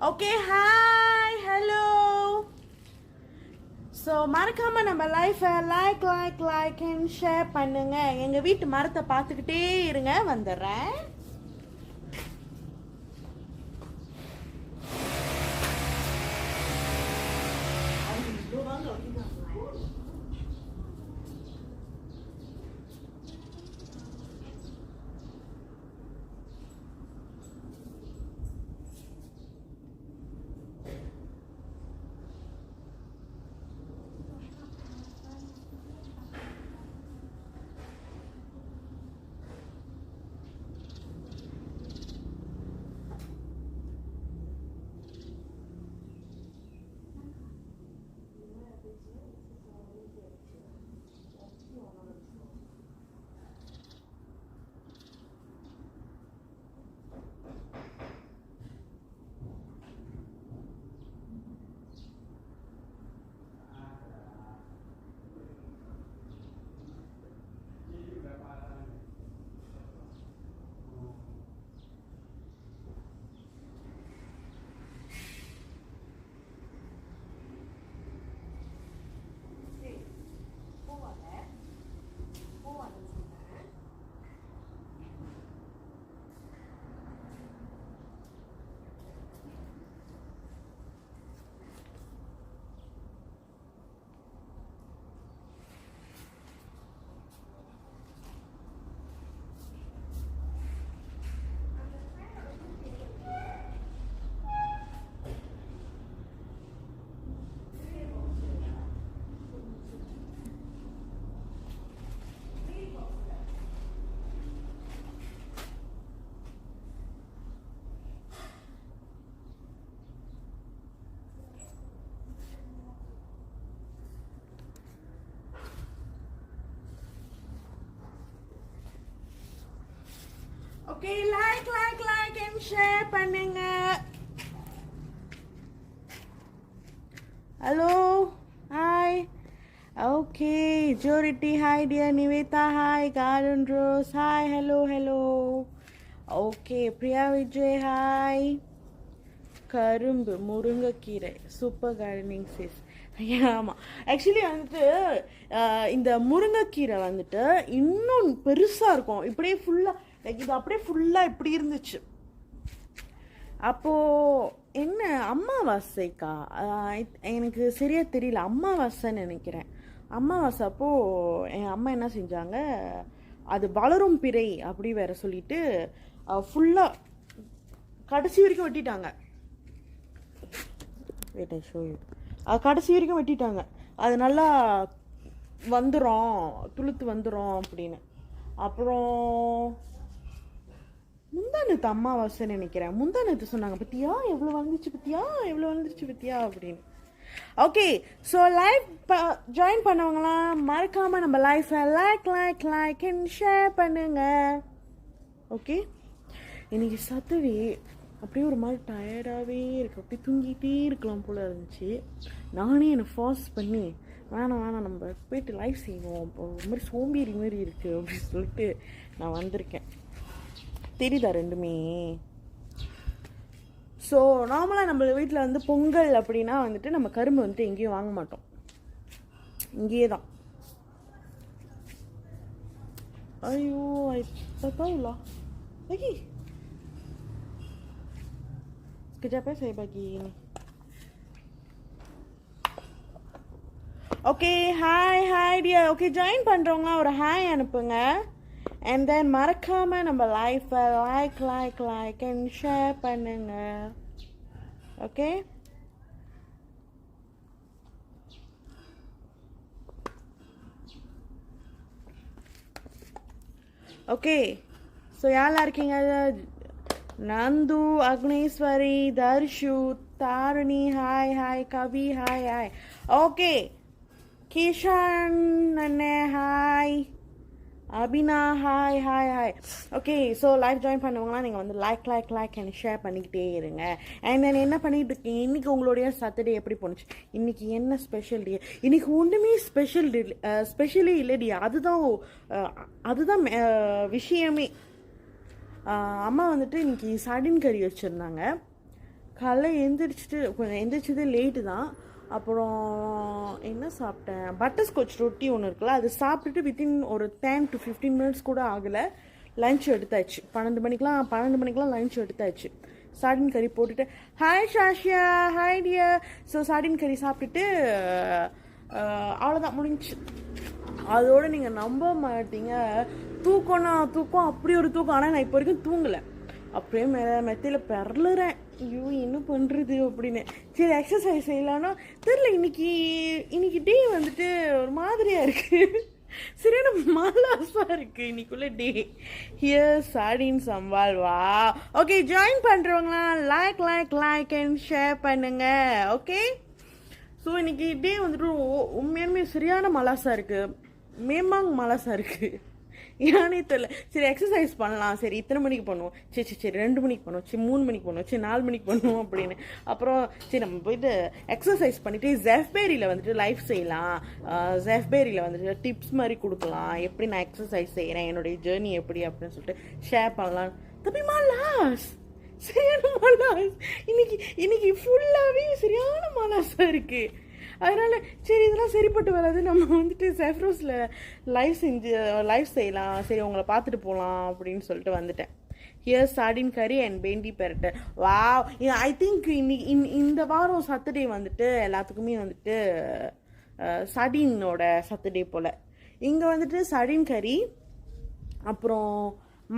Okay hi hello. So மறக்காம நம்ம லைஃபை லைக் அண்ட் ஷேர் பண்ணுங்க. எங்க வீட்டு மரத்தை பார்த்துக்கிட்டே இருங்க, வந்துடுறேன். ஓகே லைக் அண்ட் ஷேர் பண்ணுங்க. Hello hi. ஓகே ஜோரிட்டி hi, dear Nivetha hi, garden rose hi, hello. Okay Priya Vijay hi. கரும்பு முருங்கைக்கீரை சூப்பர் கார்டனிங் சிஸ். ஆமாம், ஆக்சுவலி வந்துட்டு இந்த முருங்கைக்கீரை வந்துட்டு இன்னும் பெருசாக இருக்கும். இப்படியே ஃபுல்லாக இது அப்படியே ஃபுல்லாக இப்படி இருந்துச்சு. அப்போது என்ன அம்மாவாசைக்கா, எனக்கு சரியாக தெரியல, அம்மாவாசைன்னு நினைக்கிறேன். அம்மாவாசை அப்போது என் அம்மா என்ன செஞ்சாங்க, அது வளரும் பிறை அப்படி வேற சொல்லிட்டு ஃபுல்லாக கடைசி வரைக்கும் வெட்டிட்டாங்க. கடைசி வரைக்கும் வெட்டிட்டாங்க. அது நல்லா வந்துடும், துளுத்து வந்துடும் அப்படின்னு. அப்புறம் முந்தானத்து அம்மாவாசைன்னு நினைக்கிறேன், முந்தானத்து சொன்னாங்க, பத்தியா எவ்வளோ வந்துருச்சு பத்தியா அப்படின்னு. ஓகே, ஸோ லைவ் ஜாயின் பண்ணவங்களாம் மறக்காம நம்ம லைஃபை லைக் அண்ட் ஷேர் பண்ணுங்க. ஓகே, இன்னைக்கு சத்துவே அப்படியே ஒரு மாதிரி டயர்டாகவே இருக்கு, அப்படியே தூங்கிட்டே இருக்கலாம் போல இருந்துச்சு. நானே என்னை ஃபாஸ்ட் பண்ணி வேணாம் நம்ம போயிட்டு லைவ் செய்வோம், அப்போ ஒரு மாதிரி சோம்பேறி மாதிரி இருக்குது அப்படின்னு சொல்லிட்டு நான் வந்திருக்கேன். தெரியுதா ரெண்டுமே? ஸோ நார்மலாக நம்ம வீட்டில் வந்து பொங்கல் அப்படின்னா வந்துட்டு நம்ம கரும்பு வந்துட்டு எங்கேயும் வாங்க மாட்டோம், இங்கேயே தான். ஐயோ tahu lagi sekejap saya bagi ini. Okay hi dear. Okay join பண்ணுறவங்க ஒரு ஹாய் அனுப்புங்க. அண்ட் தென் மறக்காம நம்ம லைஃபை லைக் அண்ட் ஷேர் பண்ணுங்க. Okay, okay. ஸோ யாரெல்லாம் இருக்கீங்க? Nandhu, Agneswari, Dharshu, Tharuni hi, Kavi hi. Okay, Kishan அண்ணே hi, Abina hi. Okay, so live join பண்ணுவாங்கன்னா நீங்கள் வந்து லைக் அண்ட் ஷேர் பண்ணிக்கிட்டே இருங்க. அண்ட் தென் என்ன பண்ணிட்டு இருக்கீங்க? இன்றைக்கி உங்களுடைய சாட்டர்டே எப்படி போணுச்சு? இன்றைக்கி என்ன ஸ்பெஷல் டே? இன்றைக்கி ஒன்றுமே ஸ்பெஷலே இல்லைடி. அதுதான் விஷயமே. அம்மா வந்துட்டு இன்றைக்கி சர்டின் கறி வச்சுருந்தாங்க. காலைல எந்திரிச்சிட்டு கொஞ்சம் எந்திரிச்சதே லேட்டு தான். அப்புறம் என்ன சாப்பிட்டேன், பட்டர்ஸ்காட்ச் ரொட்டி ஒன்று இருக்குல்ல, அது சாப்பிட்டுட்டு வித்தின் ஒரு 10 to 15 மினிட்ஸ் கூட ஆகலை, லஞ்ச் எடுத்தாச்சு. 12 மணிக்கெலாம் லஞ்ச் எடுத்தாச்சு. சாடின் கறி போட்டுட்டு hi ஷாஷியா, hi dear. So sardine கறி சாப்பிட்டுட்டு அவ்வளோதான், முடிஞ்சிச்சு. அதோடு நீங்கள் நம்ப மாட்டீங்க, தூக்கம் அப்படி ஒரு தூக்கம். ஆனால் நான் இப்போ வரைக்கும் தூங்கலை, அப்படியே மெத்தையில் பெறலுறேன். ஐயோ என்ன பண்ணுறது அப்படின்னு. சரி எக்ஸசைஸ் செய்யலான்னா தெரில, இன்னைக்கு டே வந்துட்டு ஒரு மாதிரியாக இருக்குது, சரியான மலாஸாக இருக்குது இன்னைக்குள்ள டே. ஹியர் சாடின் சம்பால். வா ஓகே, ஜாயின் பண்ணுறவங்களாம் லைக் அண்ட் ஷேர் பண்ணுங்க. ஓகே, ஸோ இன்னைக்கு டே வந்துட்டு உண்மையாலுமே சரியான மலாஸாக இருக்குது, மேமாங் மலாஸாக இருக்குது. ஏன்னே தெரியல. சரி எக்ஸசைஸ் பண்ணலாம், சரி இத்தனை மணிக்கு பண்ணுவோம், சரி 2 மணிக்கு பண்ணுவோம், சரி 3 மணிக்கு பண்ணுவோம், சரி 4 மணிக்கு பண்ணுவோம் அப்படின்னு. அப்புறம் சரி நம்ம போயிட்டு எக்ஸசைஸ் பண்ணிவிட்டு ஜெஃப்பேரியில் வந்துட்டு லைஃப் செய்யலாம், ஜெஃப்பேரியில் வந்துட்டு டிப்ஸ் மாதிரி கொடுக்கலாம், எப்படி நான் எக்ஸசைஸ் செய்கிறேன், என்னுடைய ஜேர்னி எப்படி அப்படின்னு சொல்லிட்டு ஷேர் பண்ணலாம். தப்பி மாலாஸ், சரியான மாலாஸ் இன்னைக்கு ஃபுல்லாகவே சரியான மாலாஸாக இருக்குது. அதனால சரி இதெல்லாம் சரிப்பட்டு வராது, நம்ம வந்துட்டு செஃப்ரோஸில் லைவ் செய்யலாம், சரி உங்களை பார்த்துட்டு போகலாம் அப்படின்னு சொல்லிட்டு வந்துட்டேன். ஹியர் சாடின் கறி அண்ட் பெண்டி பெரட்டை. வா, ஐ திங்க் இந்த வாரம் சாட்டர்டே வந்துட்டு எல்லாத்துக்குமே வந்துட்டு சடினோட சாட்டர்டே போல். இங்கே வந்துட்டு சடின் கறி, அப்புறம்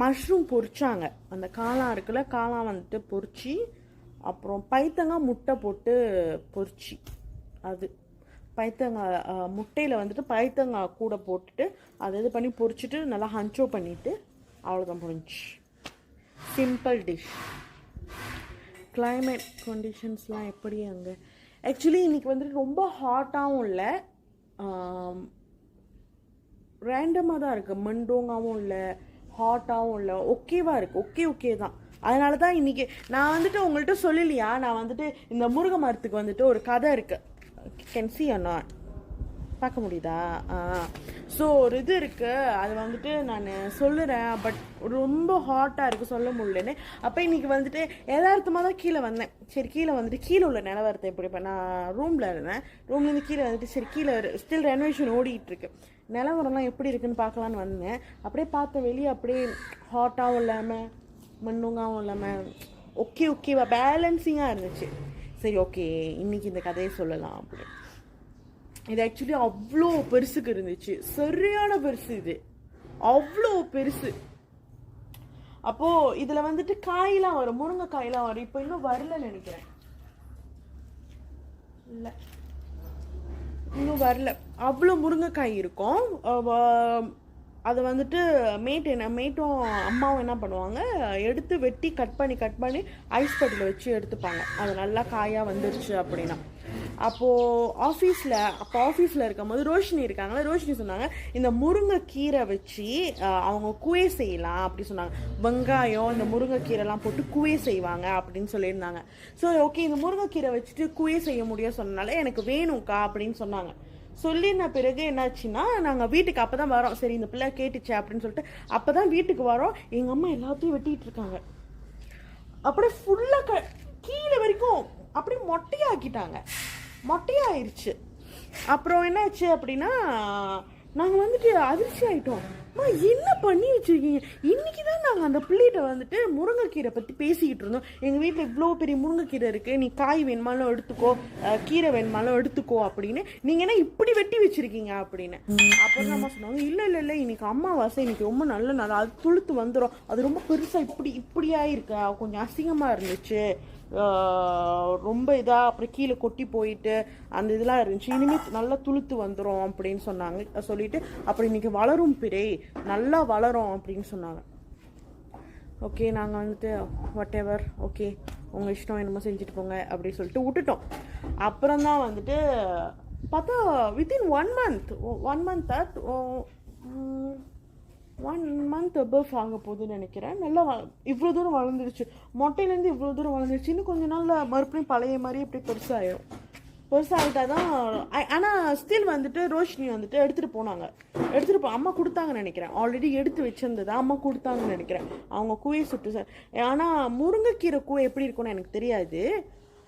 மஷ்ரூம் பொரிச்சாங்க, அந்த காளான் இருக்குல்ல, காளான் வந்துட்டு பொரிச்சு, அப்புறம் பைத்தங்காய் முட்டை போட்டு பொரிச்சு, அது பைத்தங்காய் முட்டையில் வந்துட்டு பைத்தங்காய் கூட போட்டுட்டு அதை இது பண்ணி பொரிச்சிட்டு நல்லா ஹஞ்சோ பண்ணிவிட்டு அவ்வளோதான் முடிஞ்சு. Simple dish. கிளைமேட் கண்டிஷன்ஸ்லாம் எப்படி அங்கே? ஆக்சுவலி இன்றைக்கி வந்துட்டு ரொம்ப ஹாட்டாகவும் இல்லை, ரேண்டமாக தான் இருக்குது, மண்டோங்காகவும் இல்லை, ஹாட்டாகவும் இல்லை, ஓகேவாக இருக்குது, ஓகே தான். அதனால தான் இன்றைக்கி நான் வந்துட்டு உங்கள்கிட்ட சொல்லலையா, நான் வந்துட்டு இந்த முருங்கை மரத்துக்கு வந்துட்டு ஒரு கதை இருக்குது. Can see or not? பார்க்க முடியுதா? ஸோ ஒரு இது இருக்குது, அது வந்துட்டு நான் சொல்லுறேன், பட் ரொம்ப ஹாட்டாக இருக்குது, சொல்ல முடியலன்னு. அப்போ இன்றைக்கி வந்துட்டு யதார்த்தமாக தான் கீழே வந்தேன். சரி கீழே வந்துட்டு கீழே உள்ள நிலவரத்தை எப்படி இப்போ நான் ரூமில் இருந்தேன், ரூம்லேருந்து கீழே வந்துட்டு சரி கீழே ஸ்டில் ரெனோவேஷன் ஓடிட்டுருக்கு, நிலவரம்லாம் எப்படி இருக்குன்னு பார்க்கலான்னு வந்தேன். அப்படியே பார்த்த வெளியே அப்படியே ஹாட்டாகவும் இல்லாமல் மண்ணுங்காகவும் இல்லாமல் ஓகேவா பேலன்சிங்காக இருந்துச்சு. சரி ஓகே இன்னைக்கு இந்த கதையை சொல்லலாம் அப்படி. இது ஆக்சுவலி அவ்வளோ பெருசுக்கு இருந்துச்சு, சரியான பெருசு, இது அவ்வளோ பெருசு. அப்போது இதில் வந்துட்டு காயெலாம் வரும், முருங்கைக்காயெலாம் வரும். இப்போ இன்னும் வரலன்னு நினைக்கிறேன், இல்லை இன்னும் வரல. அவ்வளோ முருங்கைக்காய் இருக்கும். அதை வந்துட்டு மேட்டும் அம்மாவும் என்ன பண்ணுவாங்க, எடுத்து வெட்டி கட் பண்ணி ஐஸ் கட்டியில் வச்சு எடுத்துப்பாங்க, அது நல்லா காயாக வந்துருச்சு அப்படின்னா. அப்போது ஆஃபீஸில் இருக்கும் போது ரோஷினி இருக்காங்களா, ரோஷினி சொன்னாங்க இந்த முருங்கைக்கீரை வச்சு அவங்க குவே செய்யலாம் அப்படி சொன்னாங்க. வெங்காயம் இந்த முருங்கைக்கீரைலாம் போட்டு குவே செய்வாங்க அப்படின்னு சொல்லியிருந்தாங்க. ஸோ ஓகே இந்த முருங்கைக்கீரை வச்சுட்டு குவே செய்ய முடியும் சொன்னனால எனக்கு வேணும்க்கா அப்படின்னு சொன்னாங்க. சொல்லின பிறகு என்னாச்சுன்னா நாங்கள் வீட்டுக்கு அப்போ தான் வரோம், சரி இந்த பிள்ளை கேட்டுச்சு அப்படின்னு சொல்லிட்டு அப்போ தான் வீட்டுக்கு வரோம். எங்கள் அம்மா எல்லாத்தையும் வெட்டிகிட்டு இருக்காங்க, அப்படியே ஃபுல்லாக கீழே வரைக்கும் அப்படியே மொட்டையாயிருச்சு. அப்புறம் என்னாச்சு அப்படின்னா நாங்கள் வந்துட்டு அதிர்ச்சி ஆகிட்டோம். என்ன பண்ணி வச்சுருக்கீங்க? இன்றைக்கி தான் நாங்கள் அந்த பிள்ளைகிட்ட வந்துட்டு முருங்கைக்கீரை பற்றி பேசிக்கிட்டு இருந்தோம். எங்கள் வீட்டில் இவ்வளோ பெரிய முருங்கைக்கீரை இருக்குது, நீ காய் வேணுமாலும் எடுத்துக்கோ, கீரை வேணுமாலும் எடுத்துக்கோ அப்படின்னு, நீங்கள் என்ன இப்படி வெட்டி வச்சுருக்கீங்க அப்படின்னு. அப்புறம் அம்மா சொன்னாங்க இல்லை இன்னைக்கு அம்மாவாசை, இன்னைக்கு ரொம்ப நல்ல நாள், அது துளுத்து வந்துடும், அது ரொம்ப பெருசாக இப்படியாக இருக்கா, கொஞ்சம் அசிங்கமாக இருந்துச்சு, ரொம்ப இதாக அப்புறம் கீழே கொட்டி போயிட்டு அந்த இதெல்லாம் இருந்துச்சு, இனிமேல் நல்லா துளுத்து வந்துடும் அப்படின்னு சொன்னாங்க. சொல்லிட்டு அப்புறம் இன்னைக்கு வளரும் பிறை நல்லா வளரும் அப்படின்னு சொன்னாங்க. ஓகே நாங்கள் வந்துட்டு வாட் எவர் ஓகே உங்கள் இஷ்டம் என்னமோ செஞ்சுட்டு போங்க அப்படின்னு சொல்லிட்டு விட்டுட்டோம். அப்புறம் தான் வந்துட்டு பார்த்தா வித்தின் 1 month above ஆக போகுதுன்னு நினைக்கிறேன். நல்லா இவ்வளோ தூரம் வளர்ந்துருச்சு, மொட்டையிலேருந்து இவ்வளோ தூரம் வளர்ந்துருச்சு. இன்னும் கொஞ்சம் நாள் மறுபடியும் பழைய மாதிரி இப்படி பெருசாகிடும். பெருசாகிட்டா தான். ஆனால் ஸ்டில் வந்துட்டு ரோஷினி வந்துட்டு எடுத்துகிட்டு அம்மா கொடுத்தாங்கன்னு நினைக்கிறேன். ஆல்ரெடி எடுத்து வச்சிருந்தது அம்மா கொடுத்தாங்கன்னு நினைக்கிறேன். அவங்க கூயை சுட்டு ஆனால் முருங்கைக்கீரை கூவை எப்படி இருக்கும்னு எனக்கு தெரியாது.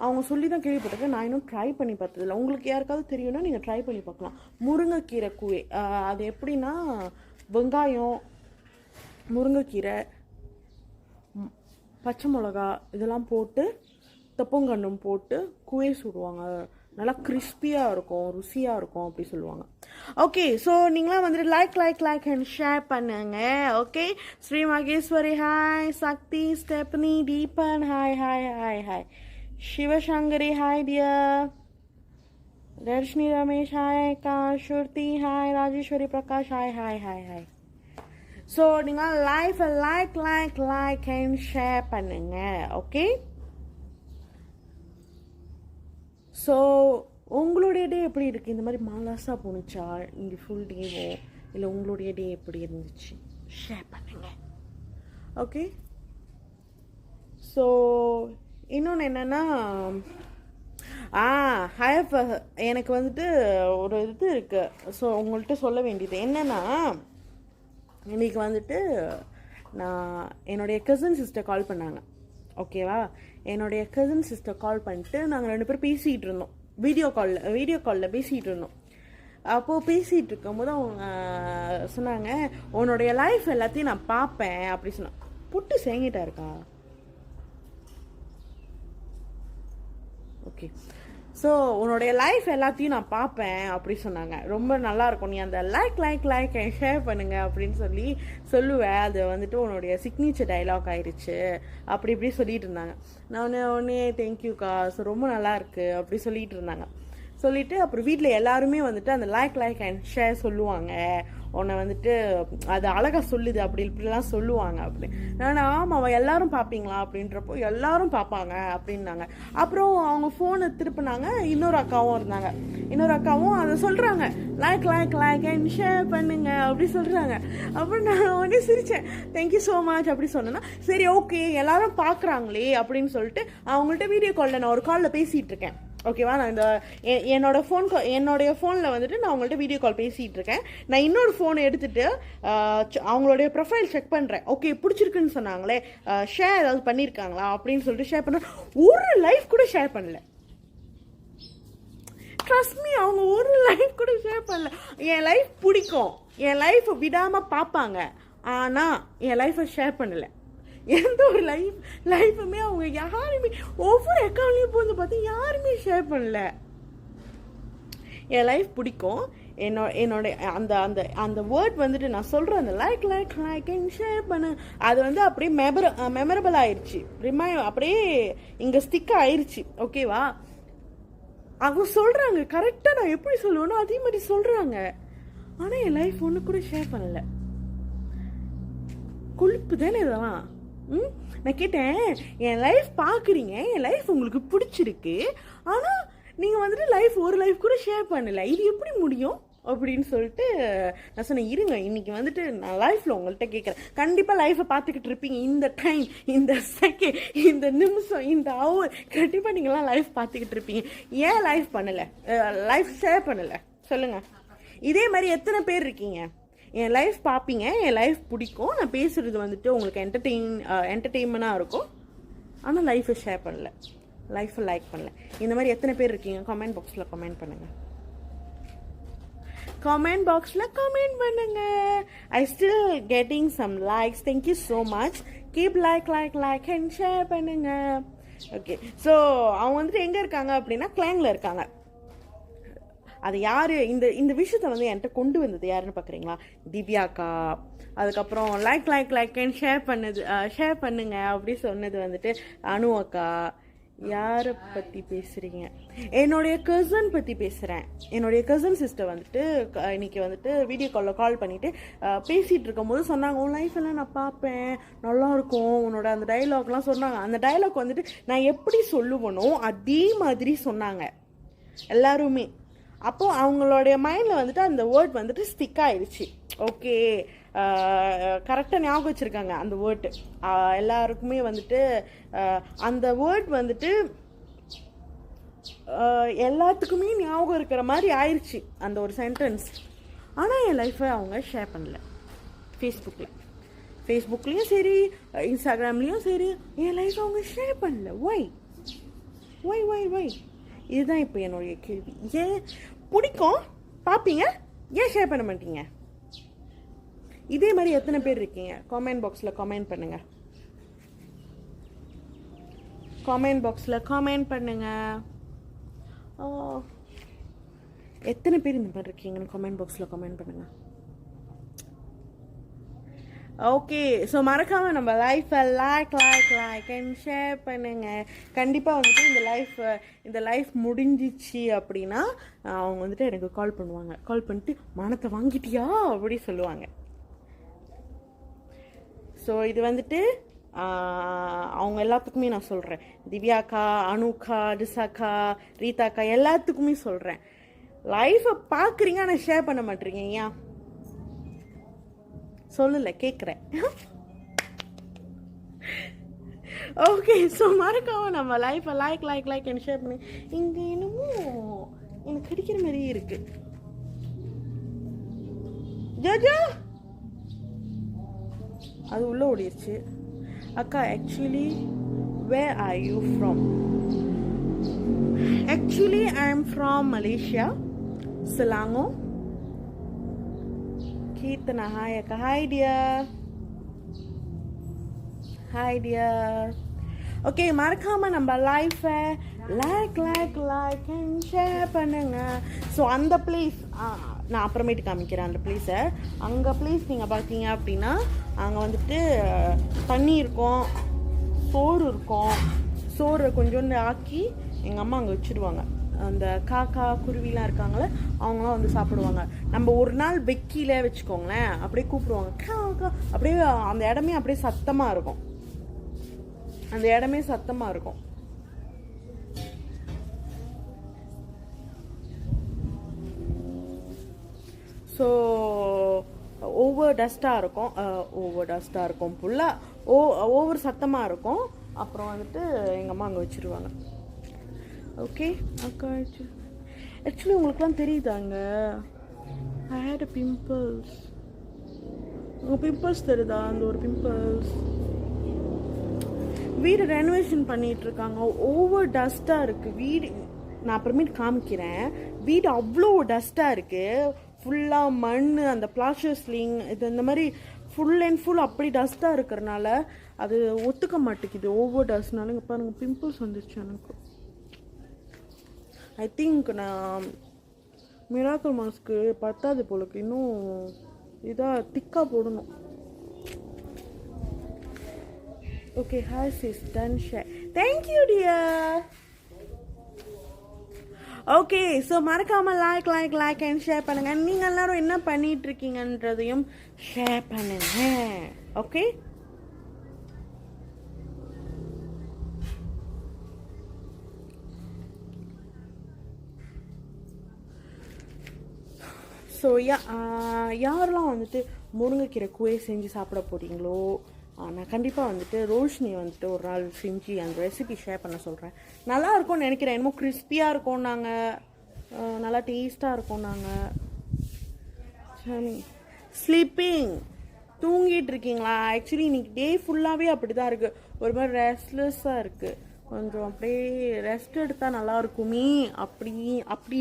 அவங்க சொல்லி தான் கேள்விப்பட்டிருக்கேன். நான் இன்னும் ட்ரை பண்ணி பார்த்ததில்ல. உங்களுக்கு யாருக்காவது தெரியும்னா நீங்கள் ட்ரை பண்ணி பார்க்கலாம். முருங்கைக்கீரை கூவை அது எப்படின்னா வெங்காயம், முருங்கைக்கீரை, பச்சை மிளகா இதெல்லாம் போட்டு தப்பங்கண்ணும் போட்டு கூயை சுடுவாங்க. நல்லா கிறிஸ்பியாக இருக்கும், ருசியாக இருக்கும் அப்படி சொல்லுவாங்க. ஓகே, ஸோ நீங்களாம் வந்துட்டு லைக் அண்ட் ஷேர் பண்ணுங்க. Okay, Sri Maheswari hi, Sakthi, Stephanie, Deepan hi hi hi hi, Sivasankari hi dear, Dharshini Ramesh hi, Shruti hi, Rajeswari Prakash hi hi hi hi. So நீங்கள் லைக் அண்ட் ஷேர் பண்ணுங்க. ஓகே, ஸோ உங்களுடைய டே எப்படி இருக்குது? இந்த மாதிரி மாலாஸாக போணுச்சா இங்கே ஃபுல் டேவோ, இல்லை உங்களுடைய டே எப்படி இருந்துச்சு ஷேர் பண்ணுங்க. ஓகே, ஸோ இன்னொன்று என்னென்னா எனக்கு வந்துட்டு ஒரு இது இருக்குது. ஸோ உங்கள்கிட்ட சொல்ல வேண்டியது என்னென்னா, இன்றைக்கி வந்துட்டு நான் என்னுடைய கசின் சிஸ்டர் கால் பண்ணாங்க. ஓகேவா, என்னுடைய கசின் சிஸ்டர் கால் பண்ணிட்டு நாங்கள் 2 பேரும் பேசிகிட்டு இருந்தோம். வீடியோ காலில் பேசிகிட்டு இருந்தோம். அப்போது பேசிகிட்டு இருக்கும்போது அவங்க சொன்னாங்க, உன்னுடைய லைஃப் எல்லாத்தையும் நான் பார்ப்பேன் அப்படி சொன்னான். புட்டு சேங்கிட்டா இருக்கா? ஓகே, ஸோ உன்னுடைய லைஃப் எல்லாத்தையும் நான் பார்ப்பேன் அப்படி சொன்னாங்க. ரொம்ப நல்லாயிருக்கும், நீ அந்த லைக் ஷேர் பண்ணுங்க அப்படின்னு சொல்லுவேன். அது வந்துட்டு உன்னுடைய சிக்னேச்சர் டைலாக் ஆயிடுச்சு அப்படி இப்படி சொல்லிட்டு இருந்தாங்க. நான் உடனே தேங்க்யூக்கா, ஸோ ரொம்ப நல்லா இருக்கு அப்படி சொல்லிட்டு இருந்தாங்க. சொல்லிட்டு அப்புறம் வீட்டில் எல்லாருமே வந்துட்டு அந்த லைக் அண்ட் ஷேர் சொல்லுவாங்க, உன்னை வந்துட்டு அது அழகாக சொல்லுது அப்படி இப்படிலாம் சொல்லுவாங்க அப்படி. நான் ஆமாம் எல்லாரும் பார்ப்பீங்களா அப்படின்றப்போ எல்லாரும் பார்ப்பாங்க அப்படின்னாங்க. அப்புறம் அவங்க ஃபோனை திருப்பினாங்க. இன்னொரு அக்காவும் அதை சொல்கிறாங்க, லைக் அண்ட் ஷேர் பண்ணுங்க அப்படி சொல்கிறாங்க. அப்புறம் நான் உடனே சிரித்தேன், தேங்க்யூ ஸோ மச் அப்படி சொன்னேன்னா, சரி ஓகே எல்லாரும் பார்க்குறாங்களே அப்படின்னு சொல்லிட்டு அவங்கள்ட்ட வீடியோ காலில் நான் ஒரு காலில் பேசிகிட்டு இருக்கேன். ஓகேவா, நான் இந்த என்னுடைய ஃபோனில் வந்துட்டு நான் அவங்கள்ட்ட வீடியோ கால் பேசிகிட்டு இருக்கேன். நான் இன்னொரு ஃபோனை எடுத்துகிட்டு அவங்களுடைய ப்ரொஃபைல் செக் பண்ணுறேன். ஓகே பிடிச்சிருக்குன்னு சொன்னாங்களே, ஷேர் ஏதாவது பண்ணியிருக்காங்களா அப்படின்னு சொல்லிட்டு ஷேர் பண்ண, ஒரு லைஃப் கூட ஷேர் பண்ணல. ட்ரஸ்ட் மீ, அவங்க ஒரு லைஃப் கூட ஷேர் பண்ணல. என் லைஃப் பிடிக்கும், என் லைஃப் விடாமல் பார்ப்பாங்க, ஆனால் என் லைஃப்பை ஷேர் பண்ணலை. எந்த ஒரு லைஃப்புமே அவங்க யாருமே ஒவ்வொரு அக்கௌண்ட்லேயும் போய் பார்த்து யாருமே ஷேர் பண்ணல. என் லைஃப் பிடிக்கும், என்னோட அந்த அந்த அந்த வேர்ட் வந்துட்டு நான் சொல்கிறேன், அந்த லைக் அண்ட் ஷேர் பண்ண, அது வந்து அப்படியே மெமரபிள் ஆயிடுச்சு, அப்படியே இங்கே ஸ்டிக் ஆயிடுச்சு. ஓகேவா, அவங்க சொல்கிறாங்க கரெக்டாக, நான் எப்படி சொல்லுவேனோ அதே மாதிரி சொல்கிறாங்க. ஆனால் என் லைஃப் ஒன்று கூட ஷேர் பண்ணலை. கொழுப்பு தானே இதெல்லாம். நான் கேட்டேன், என் லைஃப் பார்க்குறீங்க, என் லைஃப் உங்களுக்கு பிடிச்சிருக்கு, ஆனால் நீங்கள் வந்துட்டு ஒரு லைஃப் கூட ஷேர் பண்ணலை, இது எப்படி முடியும் அப்படின்னு சொல்லிட்டு நான் சொன்னேன், இருங்க இன்னைக்கு வந்துட்டு நான் லைஃப்பில் உங்கள்கிட்ட கேட்குறேன். கண்டிப்பாக லைஃப்பை பார்த்துக்கிட்டு இருப்பீங்க, இந்த டைம், இந்த செகண்ட், இந்த நிமிஷம், இந்த ஹவர் கண்டிப்பாக நீங்களாம் லைஃப் பார்த்துக்கிட்டு இருப்பீங்க. ஏன் லைஃப் பண்ணலை, லைஃப் ஷேர் பண்ணலை சொல்லுங்கள். இதே மாதிரி எத்தனை பேர் இருக்கீங்க? என் லைஃப் பார்ப்பீங்க, என் லைஃப் பிடிக்கும், நான் பேசுகிறது வந்துட்டு உங்களுக்கு என்டர்டெயின்மெண்ட்டாக இருக்கும், ஆனால் லைஃப்பை ஷேர் பண்ணல, லைஃப்பை லைக் பண்ணல. இந்த மாதிரி எத்தனை பேர் இருக்கீங்க? கமெண்ட் பாக்ஸில் கமெண்ட் பண்ணுங்கள். I still getting some likes. Thank you so much. Keep like and share பண்ணுங்க. ஓகே, ஸோ அவங்க வந்துட்டு எங்கே இருக்காங்க அப்படின்னா கிளாங்கில் இருக்காங்க. அது யார் இந்த விஷயத்த வந்து என்கிட்ட கொண்டு வந்தது யாருன்னு பார்க்குறீங்களா? திவ்யாக்கா. அதுக்கப்புறம் லைக் அண்ட் ஷேர் பண்ணுங்க அப்படி சொன்னது வந்துட்டு அனு அக்கா. யாரை பற்றி பேசுகிறீங்க? என்னுடைய கசன் பற்றி பேசுகிறேன். என்னுடைய கசன் சிஸ்டர் வந்துட்டு இன்னைக்கு வந்துட்டு வீடியோ கால் பண்ணிவிட்டு பேசிகிட்டு இருக்கும்போது சொன்னாங்க, உன் லைஃப் எல்லாம் நான் பார்ப்பேன், நல்லாயிருக்கும் உன்னோட அந்த டைலாக்லாம் சொன்னாங்க. அந்த டைலாக் வந்துட்டு நான் எப்படி சொல்லுவனோ அதே மாதிரி சொன்னாங்க எல்லாருமே. அப்போது அவங்களுடைய மைண்டில் வந்துட்டு அந்த வேர்ட் வந்துட்டு ஸ்டிக் ஆயிடுச்சு. ஓகே, கரெக்டாக ஞாபகம் வச்சுருக்காங்க அந்த வேர்டு. எல்லாருக்குமே வந்துட்டு அந்த வேர்ட் வந்துட்டு எல்லாத்துக்குமே ஞாபகம் இருக்கிற மாதிரி ஆயிடுச்சு அந்த ஒரு சென்டென்ஸ். ஆனால் என் லைஃப்பை அவங்க ஷேர் பண்ணல. ஃபேஸ்புக்லேயும் சரி, இன்ஸ்டாகிராம்லேயும் சரி, என் லைஃப்பை அவங்க ஷேர் பண்ணல. ஒய்? இதுதான் இப்போ என்னுடைய கேள்வி. ஏன் பிடிக்கும் பார்ப்பீங்க, ஏன் ஷேர் பண்ண மாட்டீங்க? இதே மாதிரி எத்தனை பேர் இருக்கீங்க? காமெண்ட் பாக்ஸில் கமெண்ட் பண்ணுங்கள். எத்தனை பேர் இந்த மாதிரி இருக்கீங்கன்னு கமெண்ட் பாக்ஸில் கமெண்ட் பண்ணுங்கள். ஓகே, ஸோ மறக்காமல் நம்ம லைஃப்பை லைக் அண்ட் ஷேர் பண்ணுங்கள். கண்டிப்பாக வந்துட்டு இந்த லைஃப் முடிஞ்சிச்சு அப்படின்னா அவங்க வந்துட்டு எனக்கு கால் பண்ணுவாங்க. கால் பண்ணிட்டு மனத்தை வாங்கிட்டியா அப்படி சொல்லுவாங்க. ஸோ இது வந்துட்டு அவங்க எல்லாத்துக்குமே நான் சொல்கிறேன். திவ்யாக்கா, அனுக்கா, டிசாக்கா, ரீதாக்கா எல்லாத்துக்குமே சொல்கிறேன். லைஃப்பை பார்க்குறீங்க ஆனால் ஷேர் பண்ண மாட்டேறீங்க. ஏன் சொல்லலை, கேட்குறேன். ஓகே, ஸோ மறக்காம நம்ம லைஃப்பை லைக் அண்ட் ஷேர் பண்ணி. இங்கே என்னமோ எனக்கு கிடைக்கிற மாதிரியே இருக்கு. ஜோஜோ அது உள்ள ஓடிடுச்சு. அக்கா, actually where are you from? Actually I am from Malaysia, Selangor. Keerthana, hi Akka. Hi dear. Okay, மறக்காம நம்ம லைஃப்பை லைக் அண்ட் ஷேர் பண்ணுங்க. ஸோ அந்த பிளேஸ் நான் அப்புறமேட்டு காமிக்கிறேன். அந்த பிளேஸை, அங்கே பிளேஸ் நீங்கள் பார்த்தீங்க அப்படின்னா அங்கே வந்துட்டு தண்ணி இருக்கும், சோறு இருக்கும். சோறு கொஞ்சோண்டு ஆக்கி எங்கள் அம்மா அங்கே வச்சுடுவாங்க. அந்த காக்கா குருவிலாம் இருக்காங்களே அவங்களாம் வந்து சாப்பிடுவாங்க. நம்ம ஒரு நாள் வெக்கில வச்சுக்கோங்களேன், அப்படியே கூப்பிடுவாங்க காக்கா. அப்படியே அந்த இடமே அப்படியே சத்தமாக இருக்கும். ஸோ ஓவர் டஸ்ட்டாக இருக்கும் ஃபுல்லாக ஓவர் சத்தமாக இருக்கும். அப்புறம் வந்துட்டு எங்கள் அம்மா அங்கே வச்சுருவாங்க. ஓகே அக்கா, ஆக்சுவலி உங்களுக்குலாம் தெரியுதாங்க, ஐ ஹேட் அ பிம்பிள்ஸ். உங்கள் பிம்பிள்ஸ் தெரியுதா? அந்த ஒரு பிம்பிள்ஸ். வீடு ரெனோவேஷன் பண்ணிகிட்ருக்காங்க. ஓவர் டஸ்ட்டாக இருக்குது வீடு. நான் அப்புறமேட்டு காமிக்கிறேன். வீடு அவ்வளோ டஸ்ட்டாக இருக்குது. ஃபுல்லாக மண், அந்த பிளாஸ்டர்ஸ்லிங், இது இந்த மாதிரி ஃபுல் அண்ட் ஃபுல் அப்படி டஸ்ட்டாக இருக்கிறனால அது ஒத்துக்க மாட்டேங்குது. ஓவர் டஸ்ட்னால இங்கே பாருங்கள் பிம்பிள்ஸ் வந்துருச்சு எனக்கு. ஐ திங்க் நான் மிராக்கிள் மாஸ்க்கு பத்தாது போலுக்கு, இன்னும் இதாக திக்காக போடணும். Okay, hi sis, done share. Thank you dear. Okay, so மறக்காம லைக் அண்ட் ஷேர் பண்ணுங்க. நீங்க எல்லாரும் என்ன பண்ணிட்டு இருக்கீங்கன்றதையும் ஷேர் பண்ணுங்க. ஓகே, ஸோ யாரெல்லாம் வந்துட்டு முருங்கைக்கீரை கூழ் செஞ்சு சாப்பிட போகிறீங்களோ, நான் கண்டிப்பாக வந்துட்டு ரோஷினி வந்துட்டு ஒரு நாள் செஞ்சு அந்த ரெசிபி ஷேர் பண்ண சொல்கிறேன். நல்லா இருக்கும்னு நினைக்கிறேன். என்னமோ கிறிஸ்பியாக இருக்கும், நாங்கள் நல்லா டேஸ்ட்டாக இருக்கும். நாங்கள் சரி, ஸ்லீப்பிங், தூங்கிட்டு இருக்கீங்களா? ஆக்சுவலி இன்னைக்கு டே ஃபுல்லாகவே அப்படி தான் இருக்குது. ஒரு மாதிரி ரெஸ்ட்லெஸ்ஸாக இருக்குது. கொஞ்சம் அப்படியே ரெஸ்ட் எடுத்தால் நல்லா இருக்குமே அப்படி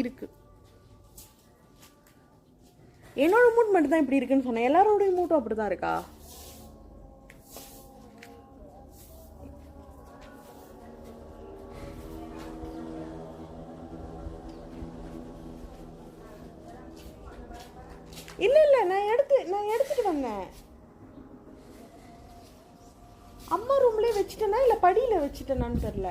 இருக்குது. என்னோட மூட் மட்டும் தான் இப்படி இருக்குன்னு சொன்னேன். எல்லாரோடைய மூட்டும் அப்படி தான் இருக்கா? இல்ல நான் எடுத்துட்டு வந்தேன். அம்மா ரூம்லயே வச்சுட்டேனா இல்ல படியில வச்சுட்டேனான்னு தெரியல.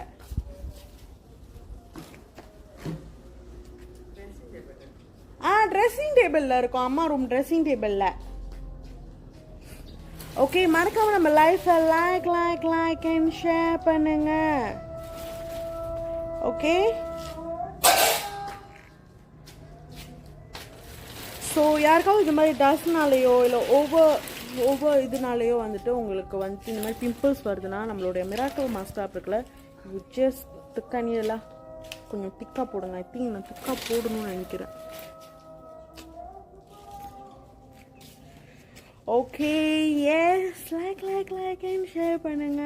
ட்ரெஸ்ஸிங் டேபிள்ல இருக்கும், அம்மா ரூம் ட்ரெஸ்ஸிங் டேபிள்ல. ஓகே, மறக்காம நம்ம லைஃப்பை லைக் அண்ட் ஷேர் பண்ணுங்க. ஓகே, ஸோ யாருக்காவது இது மாதிரி டஸ்ட்னாலேயோ இல்லை ஓவர் இதனாலேயோ வந்துட்டு உங்களுக்கு வந்துட்டு இந்த மாதிரி பிம்பிள்ஸ் வருதுன்னா நம்மளுடைய மிராக்கிள் மாஸ்டர் இருக்குல்ல, ஜஸ்ட் கனியெல்லாம் கொஞ்சம் திக்காக போடுங்க. ஐ திங்க் நான் திக்காக போடணும்னு நினைக்கிறேன். Okay, yes, like and share பண்ணுங்க.